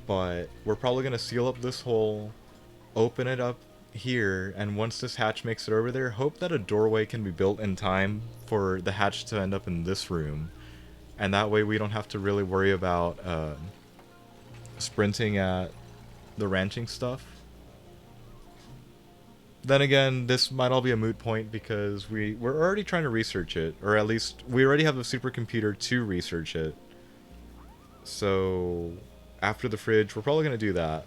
But we're probably gonna seal up this hole, open it up here, and once this hatch makes it over there, hope that a doorway can be built in time for the hatch to end up in this room. And that way we don't have to really worry about sprinting at the ranching stuff. Then again, this might all be a moot point because we're already trying to research it, or at least we already have a supercomputer to research it. So after the fridge, we're probably going to do that.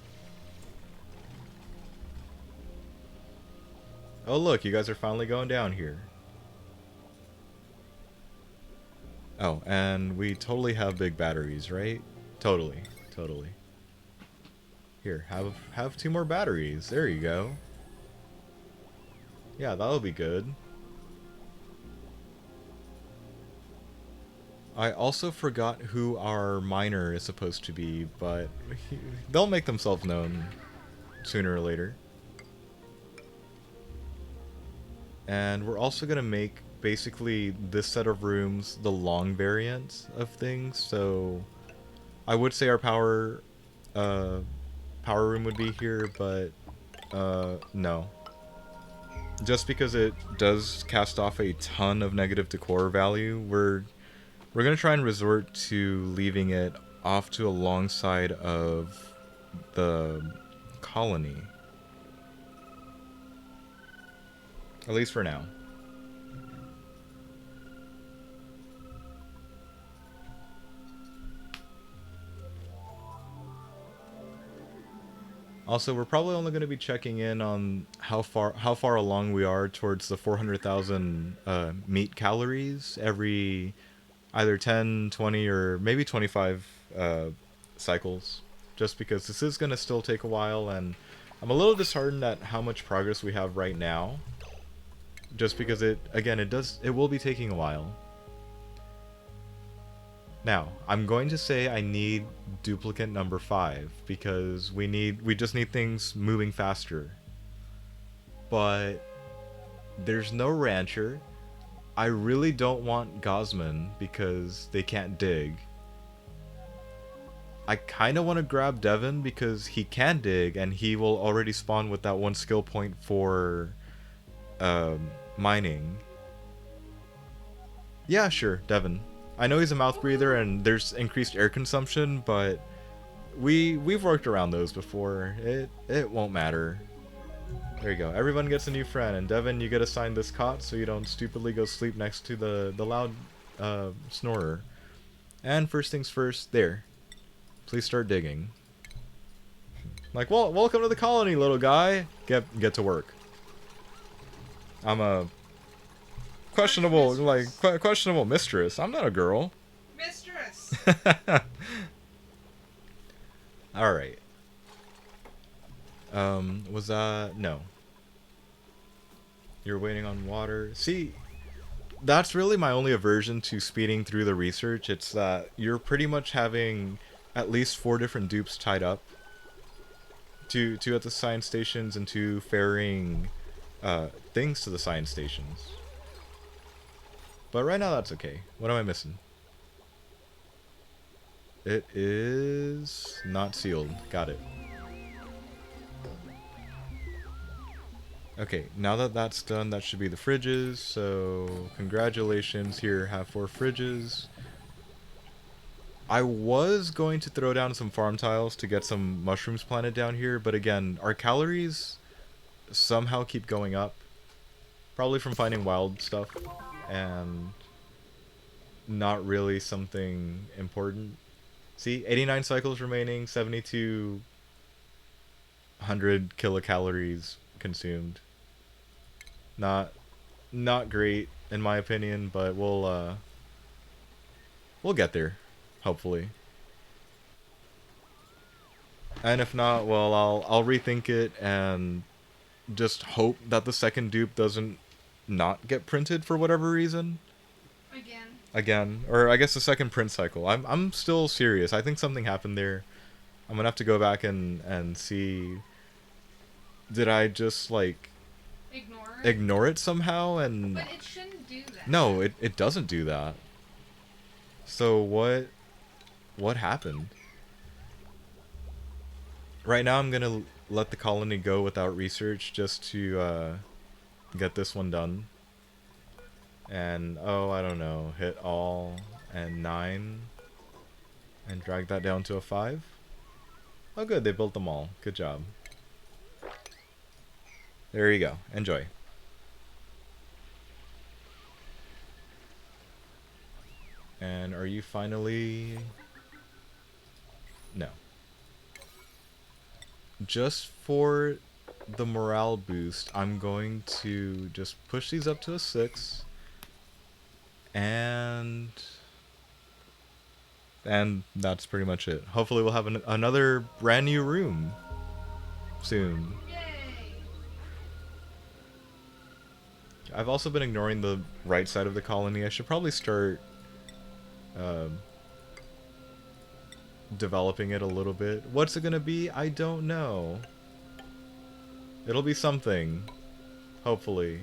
Oh look, you guys are finally going down here. Oh, and we totally have big batteries, right? Totally, totally. Here, have two more batteries. There you go. Yeah, that'll be good. I also forgot who our miner is supposed to be, but they'll make themselves known sooner or later. And we're also going to make basically this set of rooms the long variant of things, so I would say our power room would be here, but no. Just because it does cast off a ton of negative decor value, we're gonna try and resort to leaving it off to alongside of the colony. At least for now. Also, we're probably only going to be checking in on how far along we are towards the 400,000 meat calories every either 10, 20, or maybe 25 cycles. Just because this is going to still take a while, and I'm a little disheartened at how much progress we have right now. Just because it will be taking a while. Now, I'm going to say I need duplicate number 5 because we just need things moving faster. But there's no rancher. I really don't want Gosman because they can't dig. I kind of want to grab Devon because he can dig and he will already spawn with that one skill point for mining. Yeah, sure, Devon. I know he's a mouth breather and there's increased air consumption, but we've worked around those before. It won't matter. There you go. Everyone gets a new friend, and Devin, you get assigned this cot so you don't stupidly go sleep next to the loud snorer. And first things first, there. Please start digging. Like, well, welcome to the colony, little guy. Get to work. I'm a questionable questionable mistress. I'm not a girl. Mistress. All right. Was that no? You're waiting on water. See, that's really my only aversion to speeding through the research. It's that you're pretty much having at least 4 different dupes tied up. Two at the science stations and 2 ferrying things to the science stations. But right now that's okay. What am I missing? It is not sealed. Got it. Okay, now that that's done, that should be the fridges. So congratulations, here, have 4 fridges. I was going to throw down some farm tiles to get some mushrooms planted down here, but again, our calories somehow keep going up. Probably from finding wild stuff, and not really something important. See, 89 cycles remaining, 7,200 kilocalories consumed. Not not great in my opinion, but we'll get there, hopefully. And if not, well, I'll rethink it and just hope that the second dupe doesn't not get printed for whatever reason. Again. Again, or I guess the second print cycle. I'm still serious. I think something happened there. I'm gonna have to go back and see. Did I just like Ignore it. ignore it somehow? And But it shouldn't do that. no, it doesn't do that. So what happened? Right now, I'm gonna let the colony go without research just to get this one done. And oh, I don't know, hit all and 9 and drag that down to a 5. Oh, good, they built them all. Good job. There you go. Enjoy. And are you finally... No. Just for the morale boost, I'm going to just push these up to a 6. And that's pretty much it. Hopefully we'll have another brand new room soon. Yay. I've also been ignoring the right side of the colony. I should probably start developing it a little bit. What's it gonna be? I don't know. It'll be something. Hopefully.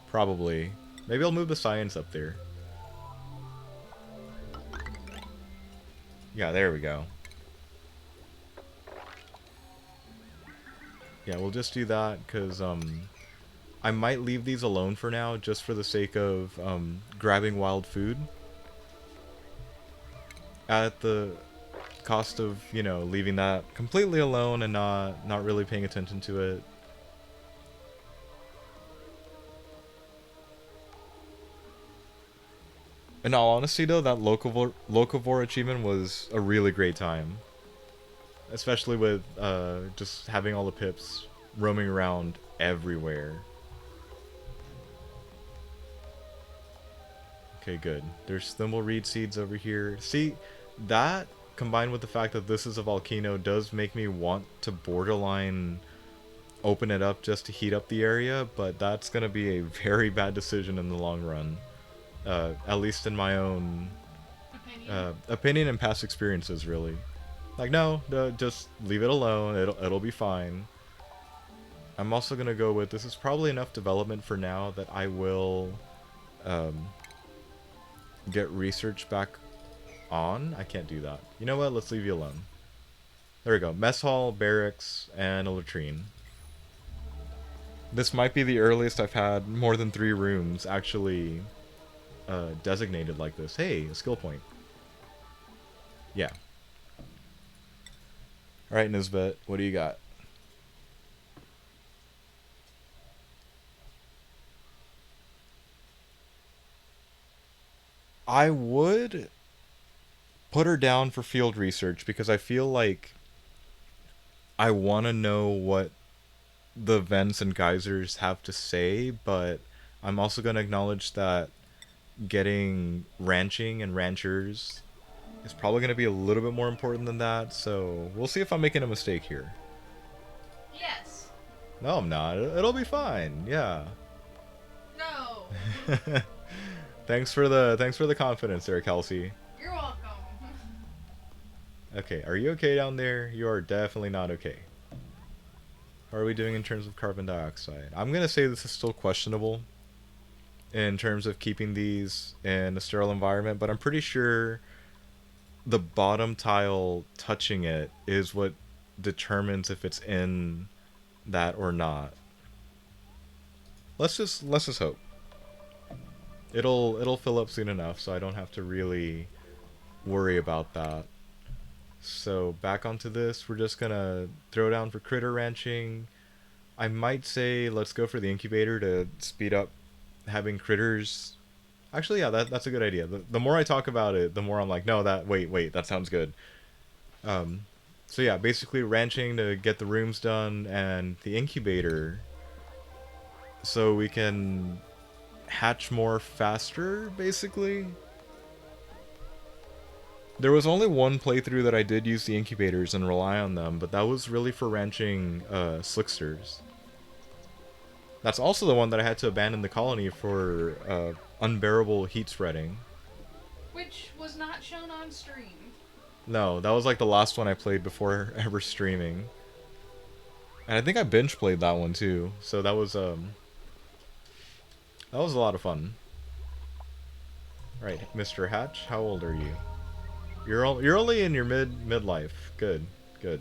Probably. Maybe I'll move the science up there. Yeah, there we go. Yeah, we'll just do that, because, I might leave these alone for now, just for the sake of, grabbing wild food. At the cost of, you know, leaving that completely alone and not really paying attention to it. In all honesty, though, that Locavore achievement was a really great time. especially with just having all the pips roaming around everywhere. Okay, good. There's thimbleweed seeds over here. See, that combined with the fact that this is a volcano does make me want to borderline open it up just to heat up the area, but that's going to be a very bad decision in the long run. At least in my own Opinion. opinion and past experiences, really. Like, no, just leave it alone. It'll be fine. I'm also gonna go with this is probably enough development for now that I will um, get research back on. I can't do that. You know what? Let's leave you alone. There we go. Mess hall, barracks, and a latrine. This might be the earliest I've had more than 3 rooms actually designated like this. Hey, a skill point. Yeah. Alright, Nisbet, what do you got? I would put her down for field research because I feel like I want to know what the vents and geysers have to say, but I'm also going to acknowledge that getting ranching and ranchers is probably going to be a little bit more important than that, so we'll see if I'm making a mistake here. Yes. No, I'm not. It'll be fine. Yeah. No. Thanks for the confidence there, Kelsey. You're welcome. Okay, are you okay down there? You are definitely not okay. How are we doing in terms of carbon dioxide? I'm gonna say this is still questionable in terms of keeping these in a sterile environment, but I'm pretty sure the bottom tile touching it is what determines if it's in that or not. Let's just hope. It'll fill up soon enough, so I don't have to really worry about that. So back onto this, we're just gonna throw down for critter ranching. I might say let's go for the incubator to speed up having critters. Actually, yeah, that's a good idea. The more I talk about it, the more I'm like, no, wait, that sounds good. Um, so yeah, basically ranching to get the rooms done and the incubator so we can hatch more faster, basically. There was only one playthrough that I did use the incubators and rely on them, but that was really for ranching slicksters. That's also the one that I had to abandon the colony for unbearable heat spreading. Which was not shown on stream. No, that was like the last one I played before ever streaming. And I think I binge played that one too. So that was a lot of fun. Right, Mr. Hatch, how old are you? You're only in your midlife. Good, good.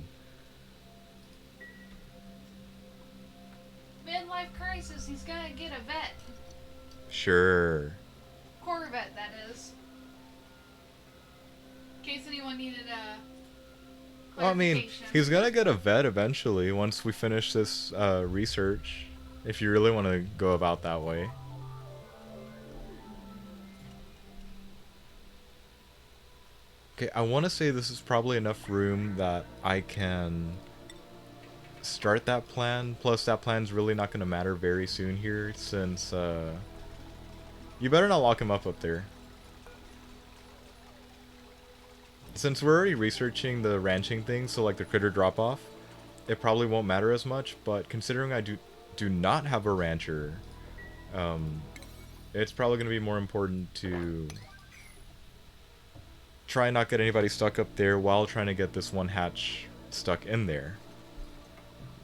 Midlife crisis. He's gonna get a vet. Sure. Corvette, that is. In case anyone needed a Well, I mean, clarification. he's gonna get a vet eventually once we finish this research. If you really want to go about that way. Okay, I want to say this is probably enough room that I can start that plan. Plus, that plan's really not going to matter very soon here, since you better not lock him up there. Since we're already researching the ranching thing, so like the critter drop off, it probably won't matter as much. But considering I do not have a rancher, it's probably going to be more important to try and not get anybody stuck up there while trying to get this one hatch stuck in there.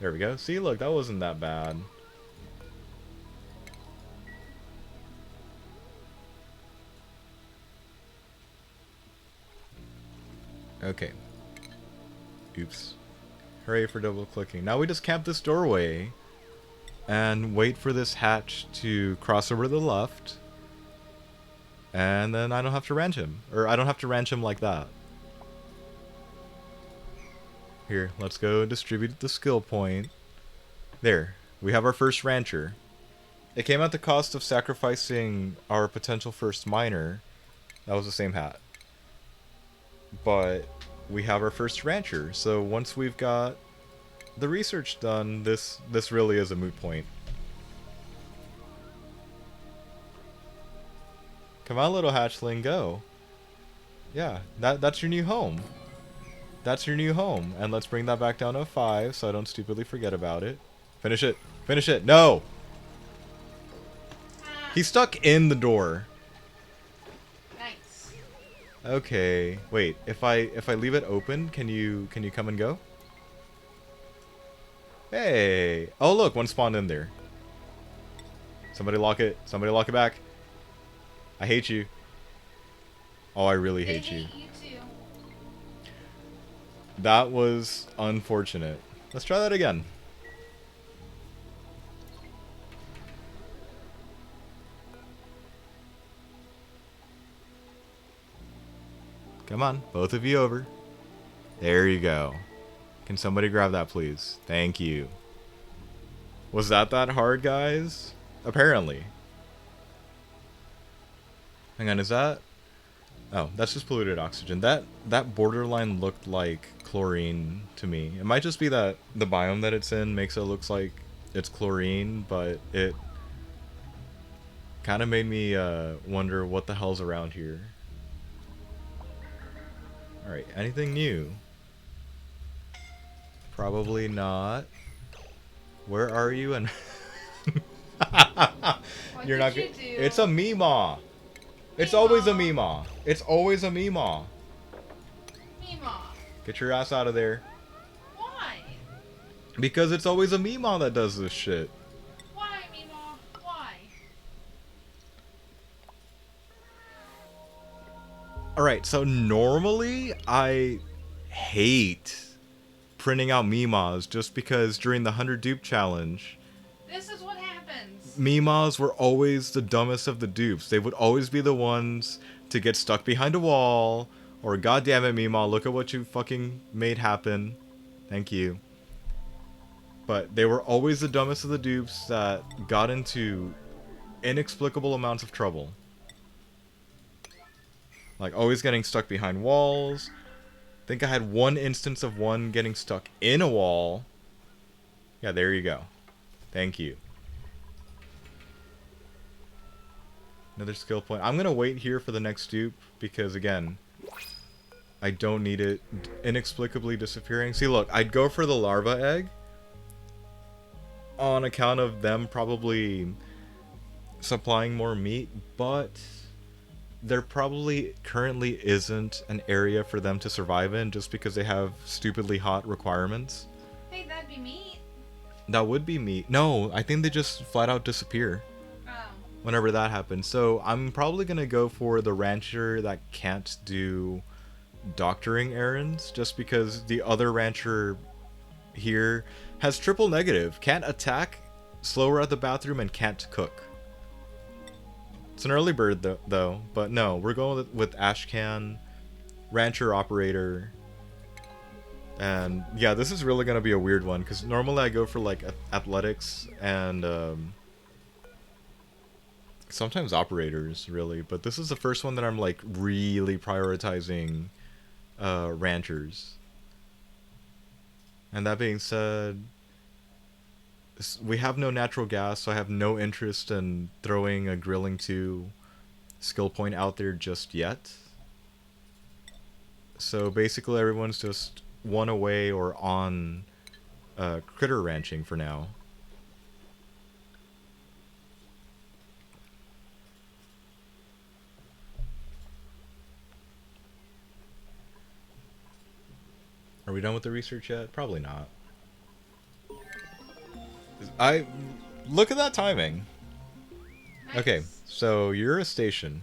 There we go. See, look, that wasn't that bad. Okay. Oops. Hooray for double clicking. Now we just camp this doorway and wait for this hatch to cross over to the left. And then I don't have to ranch him. Or I don't have to ranch him like that. Here, let's go distribute the skill point. There. We have our first rancher. It came at the cost of sacrificing our potential first miner. That was the same hat. But we have our first rancher. So once we've got the research done, this really is a moot point. Come on, little hatchling, go. Yeah, that's your new home. That's your new home. And let's bring that back down to 5 so I don't stupidly forget about it. Finish it. Finish it. No! Ah, He's stuck in the door. nice. Okay. Wait, if I leave it open, can you come and go? Hey. Oh look, one spawned in there. Somebody lock it. Somebody lock it back. I hate you. Oh, I really They hate you. hate you too. That was unfortunate. Let's try that again. Come on, both of you over. There you go. Can somebody grab that, please? Thank you. Was that hard, guys? Apparently. Hang on, is that... Oh, that's just polluted oxygen. That borderline looked like chlorine to me. It might just be that the biome that it's in makes it look like it's chlorine, but it kind of made me wonder what the hell's around here. Alright, anything new? Probably not. Where are you? And What you're did not you good. do? It's a Meemaw. It's always a Meemaw. Meemaw. It's always a Meemaw. Meemaw. Get your ass out of there. Why? Because it's always a Meemaw that does this shit. Why, Meemaw? Why? Alright, so normally I hate printing out Meemaws just because during the 100 dupe challenge, This is what happens. Meemaws were always the dumbest of the dupes. They would always be the ones to get stuck behind a wall, or God damn it, Meemaw, look at what you fucking made happen. Thank you. But they were always the dumbest of the dupes that got into inexplicable amounts of trouble. Like always getting stuck behind walls. I think I had one instance of one getting stuck in a wall. Yeah, there you go. Thank you. Another skill point. I'm going to wait here for the next dupe because, again, I don't need it inexplicably disappearing. See, look, I'd go for the larva egg on account of them probably supplying more meat, but there probably currently isn't an area for them to survive in just because they have stupidly hot requirements. Hey, that'd be meat. That would be meat. No, I think they just flat out disappear Oh. whenever that happens. So I'm probably going to go for the rancher that can't do doctoring errands just because the other rancher here has triple negative. Can't attack, slower at the bathroom, and can't cook. It's an early bird though, but no, we're going with Ashcan, rancher operator. And yeah, this is really going to be a weird one because normally I go for like athletics and sometimes operators really, but this is the first one that I'm like really prioritizing ranchers. And that being said, we have no natural gas, so I have no interest in throwing a grilling 2 skill point out there just yet. So basically everyone's just one away or on critter ranching for now. Are we done with the research yet? Probably not. I look at that timing. Nice. Okay, so you're a station.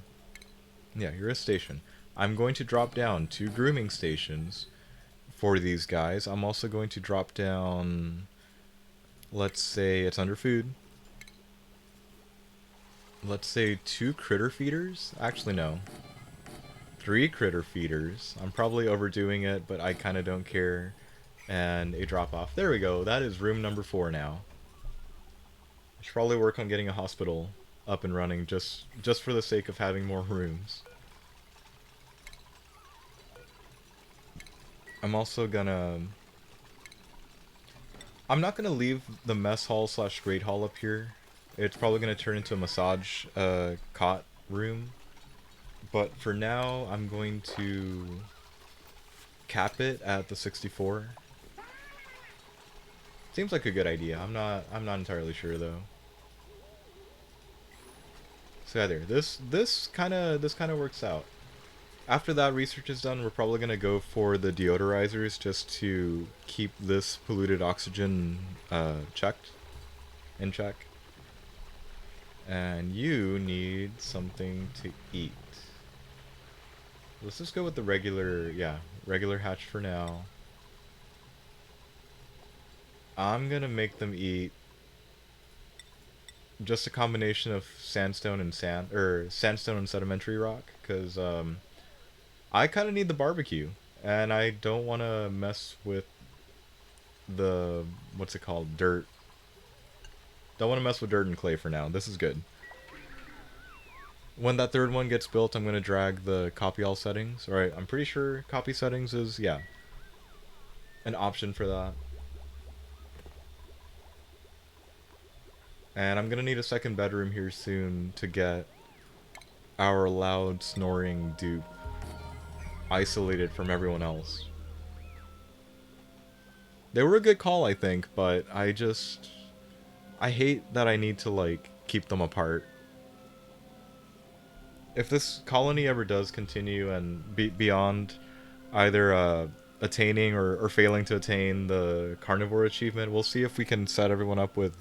Yeah, you're a station. I'm going to drop down 2 grooming stations for these guys. I'm also going to drop down, let's say it's under food. Let's say 2 critter feeders. Actually, no. 3 critter feeders. I'm probably overdoing it, but I kind of don't care. And a drop off. There we go. That is room number 4 now. I should probably work on getting a hospital up and running just for the sake of having more rooms. I'm also gonna... I'm not gonna leave the mess hall slash great hall up here. It's probably gonna turn into a massage cot room. But for now, I'm going to cap it at the 64. Seems like a good idea. I'm not entirely sure though. So yeah, there. This kind of works out. After that research is done, we're probably gonna go for the deodorizers just to keep this polluted oxygen checked in check. And you need something to eat. Let's just go with the regular, yeah, regular hatch for now. I'm gonna make them eat just a combination of sandstone and sand, or sandstone and sedimentary rock, because I kind of need the barbecue, and I don't want to mess with the what's it called, dirt. Don't want to mess with dirt and clay for now. This is good. When that third one gets built, I'm gonna drag the copy all settings. All right, I'm pretty sure copy settings is, yeah, an option for that. And I'm gonna need a second bedroom here soon to get our loud snoring dupe isolated from everyone else. They were a good call, I think, but I hate that I need to, like, keep them apart. If this colony ever does continue and be beyond either attaining or failing to attain the carnivore achievement, we'll see if we can set everyone up with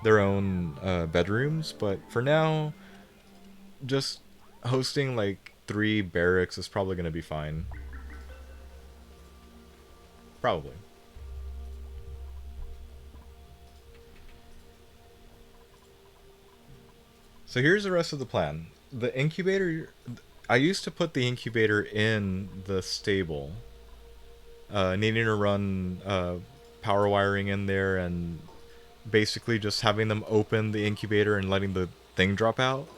their own bedrooms. But for now, just hosting like 3 barracks is probably going to be fine. Probably. So here's the rest of the plan. The incubator, I used to put the incubator in the stable, needing to run power wiring in there and basically just having them open the incubator and letting the thing drop out.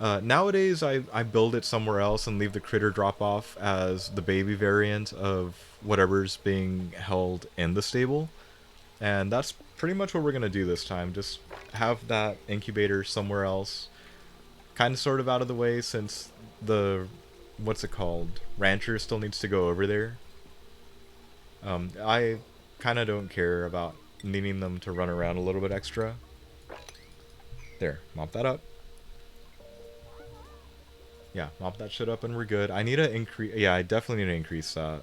Nowadays, I build it somewhere else and leave the critter drop off as the baby variant of whatever's being held in the stable. And that's pretty much what we're going to do this time. Just have that incubator somewhere else. Kind of sort of out of the way since the, what's it called, rancher still needs to go over there. I kind of don't care about needing them to run around a little bit extra. There, mop that up. Yeah, mop that shit up and we're good. I need to increase... Yeah, I definitely need to increase that.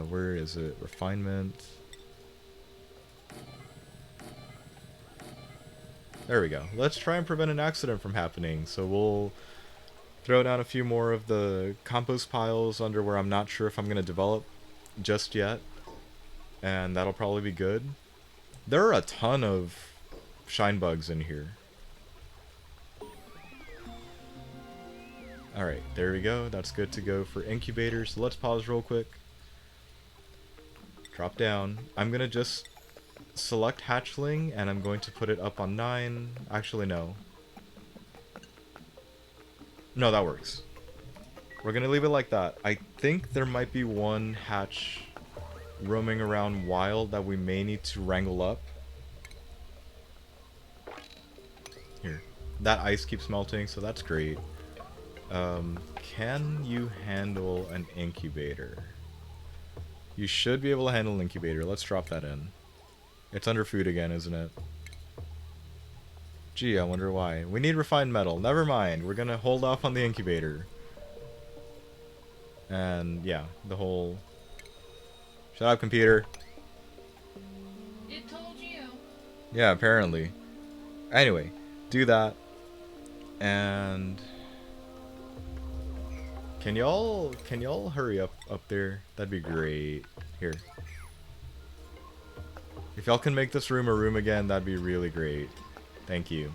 Where is it? Refinement. There we go. Let's try and prevent an accident from happening. So we'll throw down a few more of the compost piles under where I'm not sure if I'm going to develop just yet. And that'll probably be good. There are a ton of shine bugs in here. Alright, there we go. That's good to go for incubators. So let's pause real quick. Drop down. I'm going to just select hatchling and I'm going to put it up on 9. Actually, no. No, that works. We're going to leave it like that. I think there might be one hatch roaming around wild that we may need to wrangle up. Here. That ice keeps melting, so that's great. Can you handle an incubator? You should be able to handle an incubator. Let's drop that in. It's under food again, isn't it? Gee, I wonder why. We need refined metal. Never mind. We're gonna hold off on the incubator. And, yeah, the whole... Shut up, computer. It told you. Yeah, apparently. Anyway, do that. And... Can y'all hurry up there? That'd be great. Here. If y'all can make this room a room again, that'd be really great. Thank you.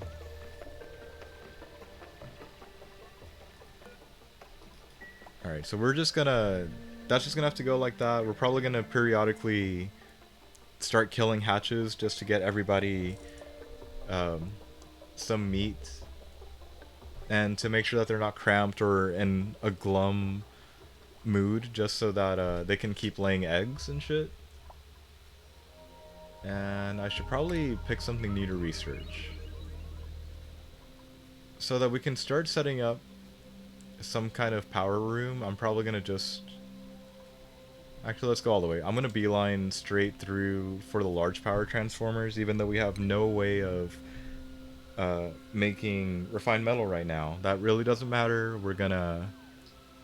Alright, so we're just gonna... That's just gonna have to go like that. We're probably gonna periodically start killing hatches just to get everybody some meat. And to make sure that they're not cramped or in a glum mood just so that they can keep laying eggs and shit. And I should probably pick something new to research so that we can start setting up some kind of power room. I'm probably gonna just actually, let's go all the way. I'm gonna beeline straight through for the large power transformers, even though we have no way of making refined metal right now. That really doesn't matter. We're gonna,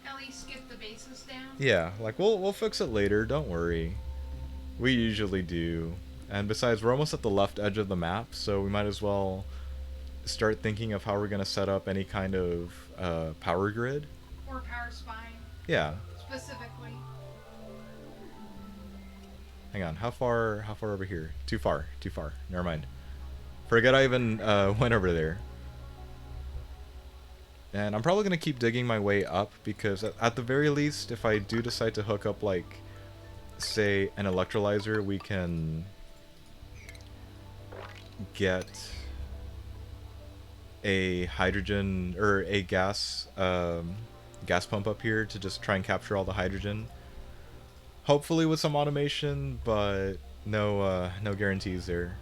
At least get the bases down. yeah, like we'll fix it later. Don't worry. We usually do. And besides, we're almost at the left edge of the map, so we might as well start thinking of how we're gonna set up any kind of power grid. Or power spine, Yeah. specifically. Hang on. How far? How far over here? Too far. Too far. Never mind. Forget I even went over there. And I'm probably going to keep digging my way up because at the very least, if I do decide to hook up, like, say, an electrolyzer, we can get a hydrogen or a gas pump up here to just try and capture all the hydrogen. Hopefully with some automation, but no guarantees there.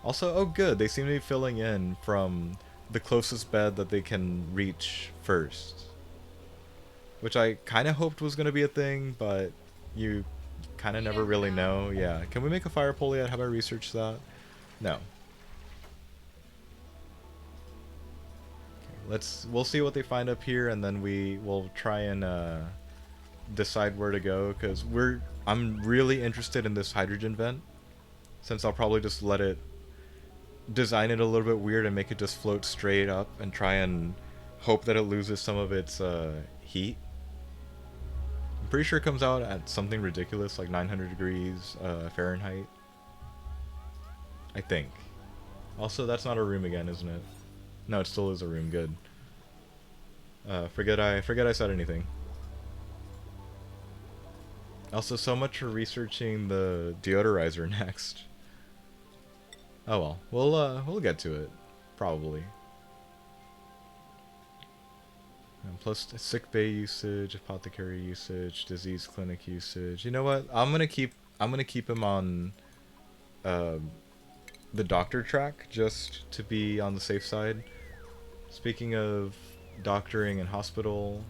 Also, oh good, they seem to be filling in from the closest bed that they can reach first. Which I kind of hoped was going to be a thing, but you kind of You never never really know. know. Yeah, can we make a fire pole yet? Have I researched that? No. We'll see what they find up here, and then we will try and decide where to go, because I'm really interested in this hydrogen vent, since I'll probably just let it design it a little bit weird and make it just float straight up and try and hope that it loses some of its heat. I'm pretty sure it comes out at something ridiculous like 900 degrees Fahrenheit. I think. Also, that's not a room again, isn't it? No, it still is a room. Good. Forget I said anything. Also, so much for researching the deodorizer next. Oh well, we'll get to it, probably. And plus sick bay usage, apothecary usage, disease clinic usage. You know what? I'm gonna keep him on the doctor track just to be on the safe side. Speaking of doctoring and hospital,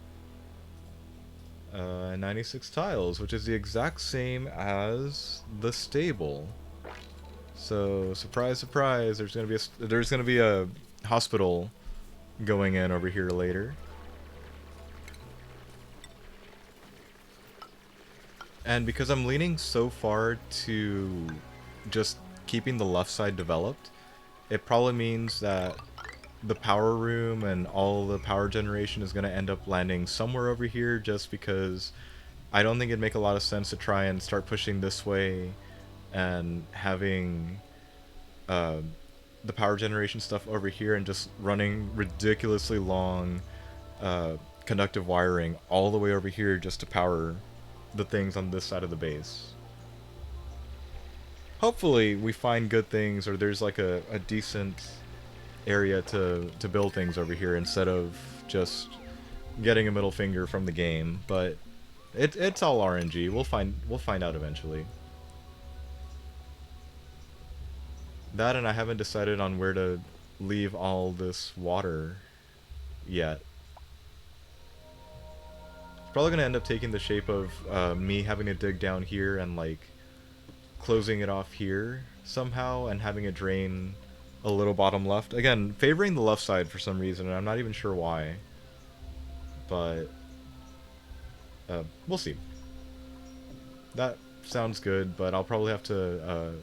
96 tiles, which is the exact same as the stable. So surprise, surprise, there's gonna be a hospital going in over here later. And because I'm leaning so far to just keeping the left side developed, it probably means that the power room and all the power generation is going to end up landing somewhere over here, just because I don't think it'd make a lot of sense to try and start pushing this way and having the power generation stuff over here and just running ridiculously long conductive wiring all the way over here just to power the things on this side of the base. Hopefully we find good things, or there's like a decent area to build things over here instead of just getting a middle finger from the game. But it's all RNG. We'll find out eventually. That, and I haven't decided on where to leave all this water yet. It's probably gonna end up taking the shape of me having to dig down here and like closing it off here somehow and having it drain a little bottom left. Again, favoring the left side for some reason, and I'm not even sure why. But we'll see. That sounds good, but I'll probably have to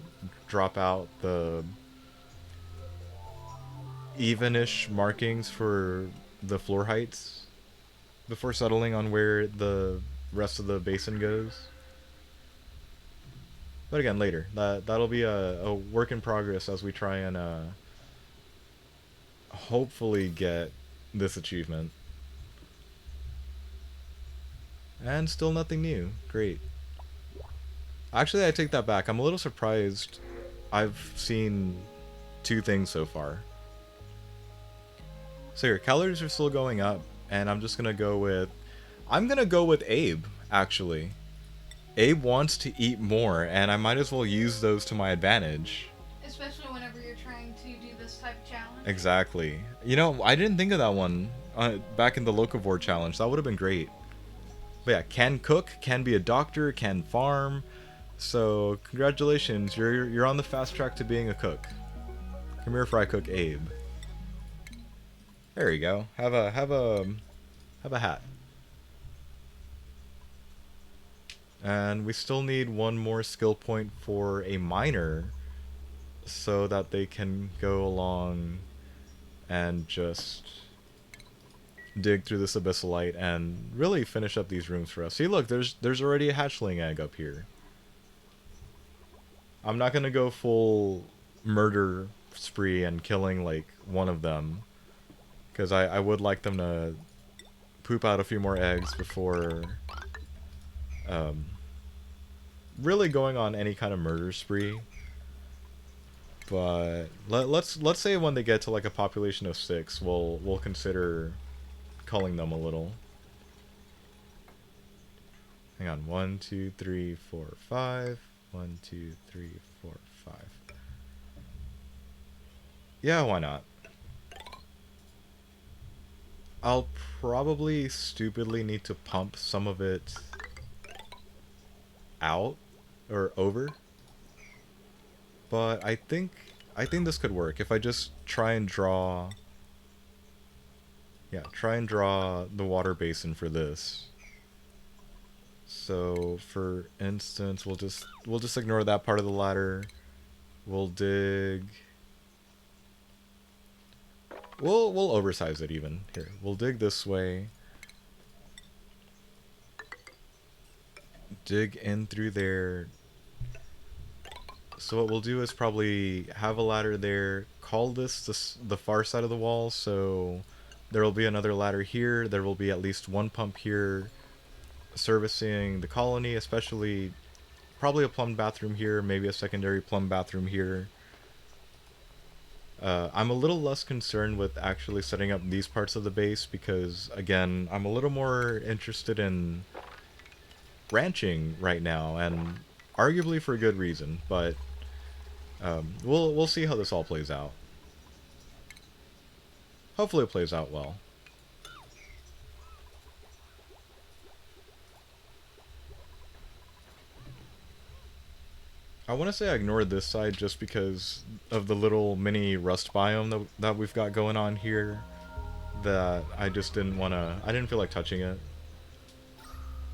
drop out the even-ish markings for the floor heights before settling on where the rest of the basin goes. But again, later. That'll be a work in progress as we try and hopefully get this achievement. And still nothing new. Great. Actually, I take that back. I'm a little surprised. I've seen 2 things so far. So your calories are still going up, and I'm just gonna go with Abe, actually. Abe wants to eat more, and I might as well use those to my advantage. Especially whenever you're trying to do this type of challenge. Exactly. You know, I didn't think of that one back in the Locavore challenge. That would have been great. But yeah, can cook, can be a doctor, can farm. So congratulations, you're on the fast track to being a cook. Come here, Fry Cook Abe. There you go. Have a hat. And we still need one more skill point for a miner so that they can go along and just dig through this abyssalite and really finish up these rooms for us. See, look, there's already a hatchling egg up here. I'm not gonna go full murder spree and killing like one of them, because I would like them to poop out a few more eggs before um, really going on any kind of murder spree. But let's say when they get to like a population of 6, we'll consider culling them a little. Hang on, 1, 2, 3, 4, 5. 1, 2, 3, 4, 5. Yeah, why not? I'll probably stupidly need to pump some of it out or over, but I think this could work if I just try and draw the water basin for this. So for instance, we'll just ignore that part of the ladder. We'll dig. We'll oversize it even. Here, we'll dig this way. Dig in through there. So what we'll do is probably have a ladder there. Call this the far side of the wall. So there will be another ladder here. There will be at least one pump here, servicing the colony, especially probably a plumbed bathroom here, maybe a secondary plumbed bathroom here. I'm a little less concerned with actually setting up these parts of the base because, again, I'm a little more interested in ranching right now, and arguably for a good reason. But we'll see how this all plays out. Hopefully, it plays out well. I want to say I ignored this side just because of the little mini rust biome that we've got going on here. That I just didn't want to. I didn't feel like touching it.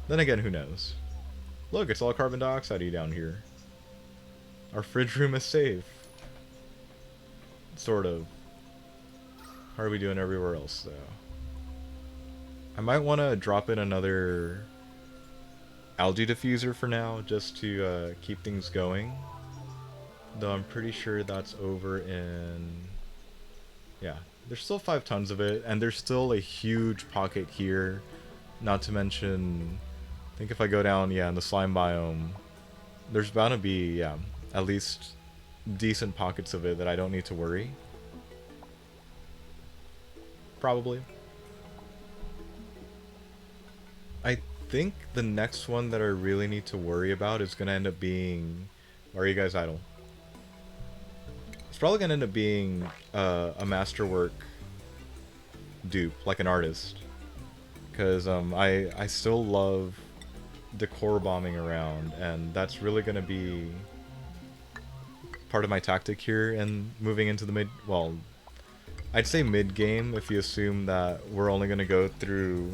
Then again, who knows? Look, it's all carbon dioxide down here. Our fridge room is safe. Sort of. How are we doing everywhere else, though? I might want to drop in another algae diffuser for now, just to keep things going. Though I'm pretty sure that's over in... Yeah, there's still 5 tons of it, and there's still a huge pocket here. Not to mention, I think if I go down, yeah, in the slime biome, there's bound to be, yeah, at least decent pockets of it that I don't need to worry. Probably. I think the next one that I really need to worry about is going to end up being... Why are you guys idle? It's probably going to end up being a masterwork dupe, like an artist. Because I still love decor bombing around, and that's really going to be part of my tactic here and moving into the well, I'd say mid-game if you assume that we're only going to go through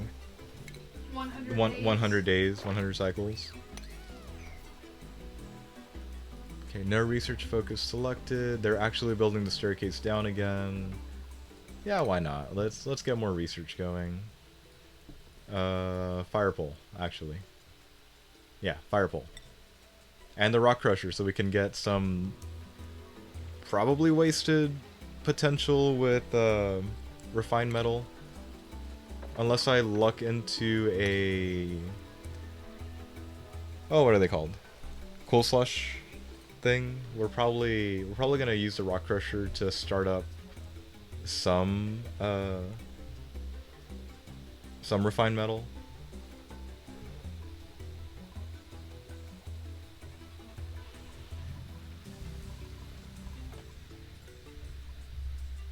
100 days, 100 cycles. Okay, no research focus selected. They're actually building the staircase down again. Yeah, why not? Let's get more research going. Fire pole, actually. Yeah, fire pole. And the rock crusher, so we can get some probably wasted potential with refined metal. Unless I luck into a... Oh, what are they called? Cool slush thing. We're probably gonna use the rock crusher to start up some some refined metal.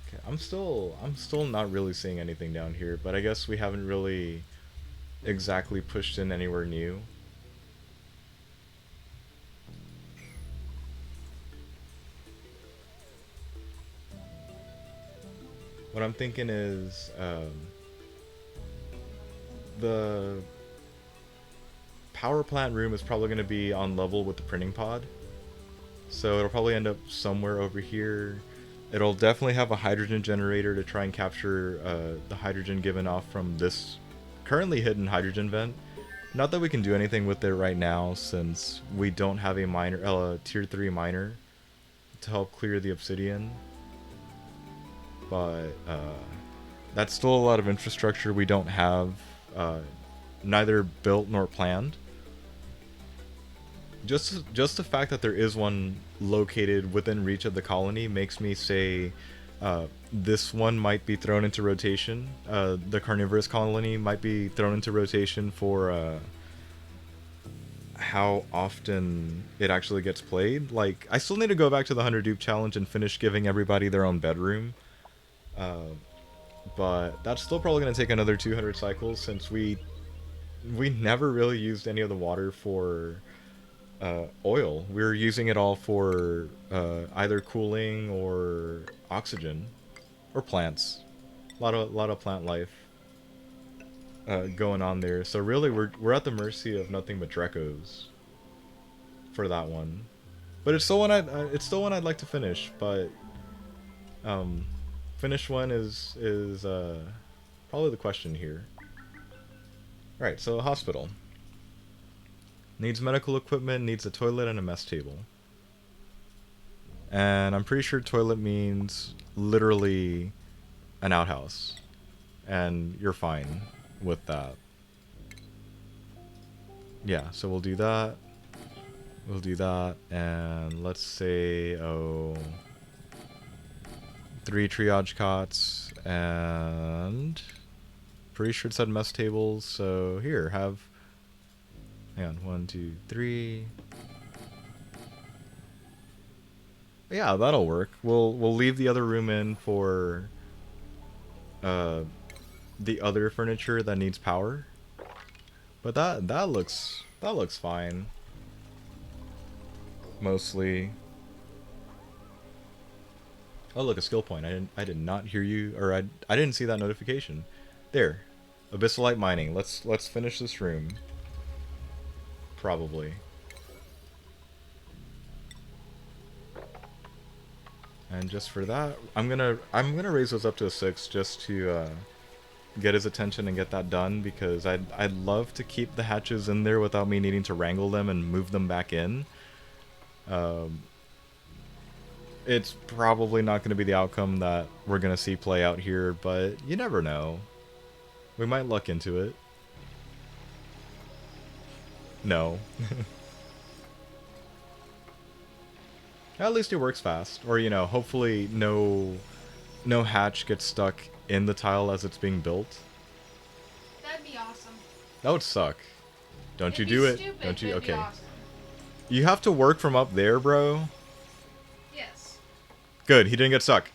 Okay, I'm still not really seeing anything down here, but I guess we haven't really exactly pushed in anywhere new. What I'm thinking is the power plant room is probably going to be on level with the printing pod. So it'll probably end up somewhere over here. It'll definitely have a hydrogen generator to try and capture the hydrogen given off from this currently hidden hydrogen vent. Not that we can do anything with it right now since we don't have a miner, tier 3 miner to help clear the obsidian. But that's still a lot of infrastructure we don't have, uh, neither built nor planned. Just the fact that there is one located within reach of the colony makes me say this one might be thrown into rotation. The Carnivorous colony might be thrown into rotation for how often it actually gets played. Like, I still need to go back to the 100 dupe challenge and finish giving everybody their own bedroom. But that's still probably going to take another 200 cycles since we never really used any of the water for oil. We were using it all for either cooling or oxygen or plants. A lot of plant life going on there. So really, we're at the mercy of nothing but Drecos for that one. But it's still one I'd like to finish. But um, finish one is probably the question here. All right, so a hospital needs medical equipment, needs a toilet and a mess table. And I'm pretty sure toilet means literally an outhouse. And you're fine with that. Yeah, so we'll do that. We'll do that. And let's say, oh, 3 triage cots. And pretty sure it said mess tables. So here, have. Hang on, 1, 2, 3. Yeah, that'll work. We'll leave the other room in for uh, the other furniture that needs power. But that looks fine. Mostly. Oh, look, a skill point. I did not hear you, or I didn't see that notification. There. Abyssalite mining. Let's finish this room. Probably. And just for that, I'm gonna raise those up to a 6 just to get his attention and get that done because I'd love to keep the hatches in there without me needing to wrangle them and move them back in. Um, it's probably not going to be the outcome that we're going to see play out here, but you never know. We might luck into it. No. At least it works fast. Or, hopefully no hatch gets stuck in the tile as it's being built. That'd be awesome. That would suck. Don't you It'd be do it. stupid, Don't but you? it'd be Okay. awesome. You have to work from up there, bro. Yes. Good, he didn't get stuck.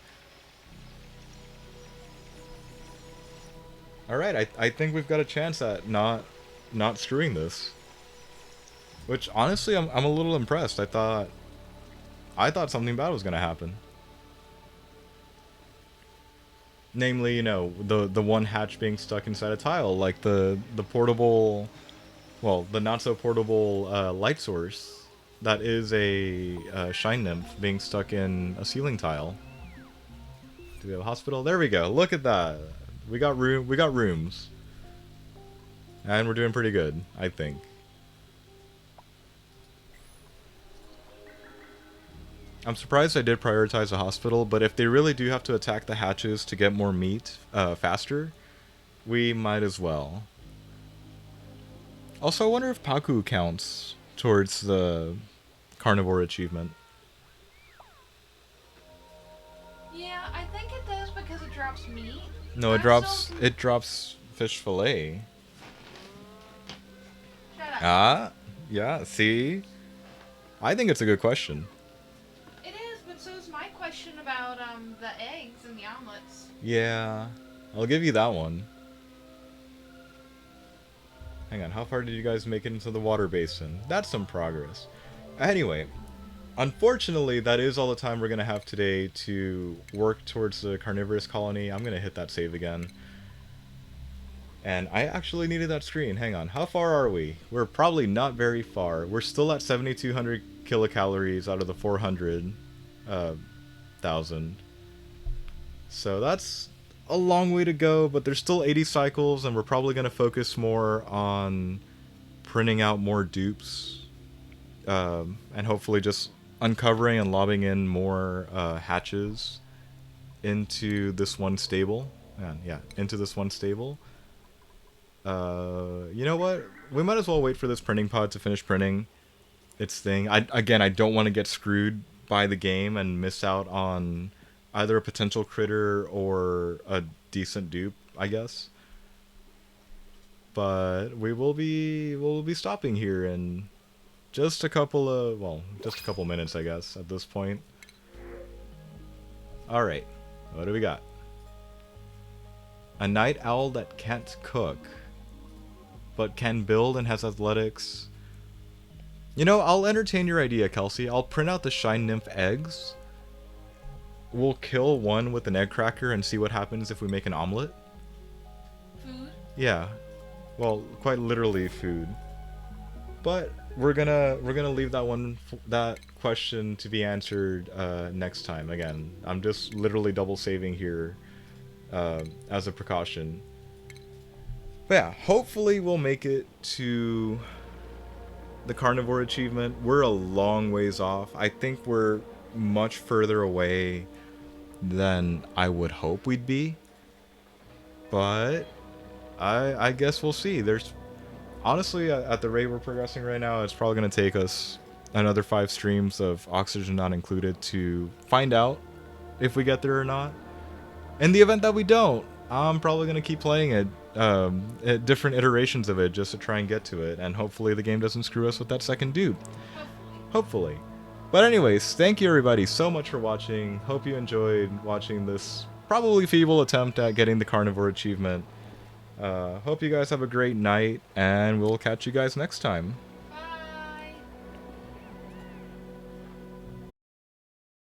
Alright, I think we've got a chance at not screwing this. Which honestly I'm a little impressed. I thought something bad was gonna happen. Namely, the one hatch being stuck inside a tile, like the portable, well, the not so portable light source that is a shine nymph being stuck in a ceiling tile. Do we have a hospital? There we go. Look at that. We got room. We got rooms, and we're doing pretty good, I think. I'm surprised I did prioritize a hospital, but if they really do have to attack the hatches to get more meat faster, we might as well. Also, I wonder if Paku counts towards the carnivore achievement. Yeah, I think it does because it drops meat. No, I'm still. it drops fish fillet. Shut up. Ah, yeah, see? I think it's a good question. It is, but so is my question about the eggs and the omelets. Yeah, I'll give you that one. Hang on, how far did you guys make it into the water basin? That's some progress. Anyway, unfortunately, that is all the time we're going to have today to work towards the carnivorous colony. I'm going to hit that save again. And I actually needed that screen. Hang on, how far are we? We're probably not very far. We're still at 7,200 kilocalories out of the 400,000. So that's a long way to go, but there's still 80 cycles, and we're probably going to focus more on printing out more dupes, and hopefully just uncovering and lobbing in more hatches into this one stable. Yeah, into this one stable. You know what? We might as well wait for this printing pod to finish printing its thing. I don't want to get screwed by the game and miss out on either a potential critter or a decent dupe, I guess. But we'll be stopping here in just a couple of, well, just a couple minutes, I guess, at this point. All right. What do we got? A night owl that can't cook but can build and has athletics. You know, I'll entertain your idea, Kelsey. I'll print out the shine nymph eggs. We'll kill one with an egg cracker and see what happens if we make an omelet. Food? Yeah. Well, quite literally food. But we're gonna leave that question to be answered next time. Again, I'm just literally double saving here as a precaution. But yeah, hopefully we'll make it to the carnivore achievement. We're a long ways off. I think we're much further away than I would hope we'd be. But I guess we'll see. There's honestly, at the rate we're progressing right now, it's probably going to take us another 5 streams of Oxygen Not Included to find out if we get there or not. In the event that we don't, I'm probably going to keep playing it, at different iterations of it, just to try and get to it, and hopefully the game doesn't screw us with that second dude. Hopefully. But anyways, thank you everybody so much for watching. Hope you enjoyed watching this probably feeble attempt at getting the carnivore achievement. Hope you guys have a great night, and we'll catch you guys next time.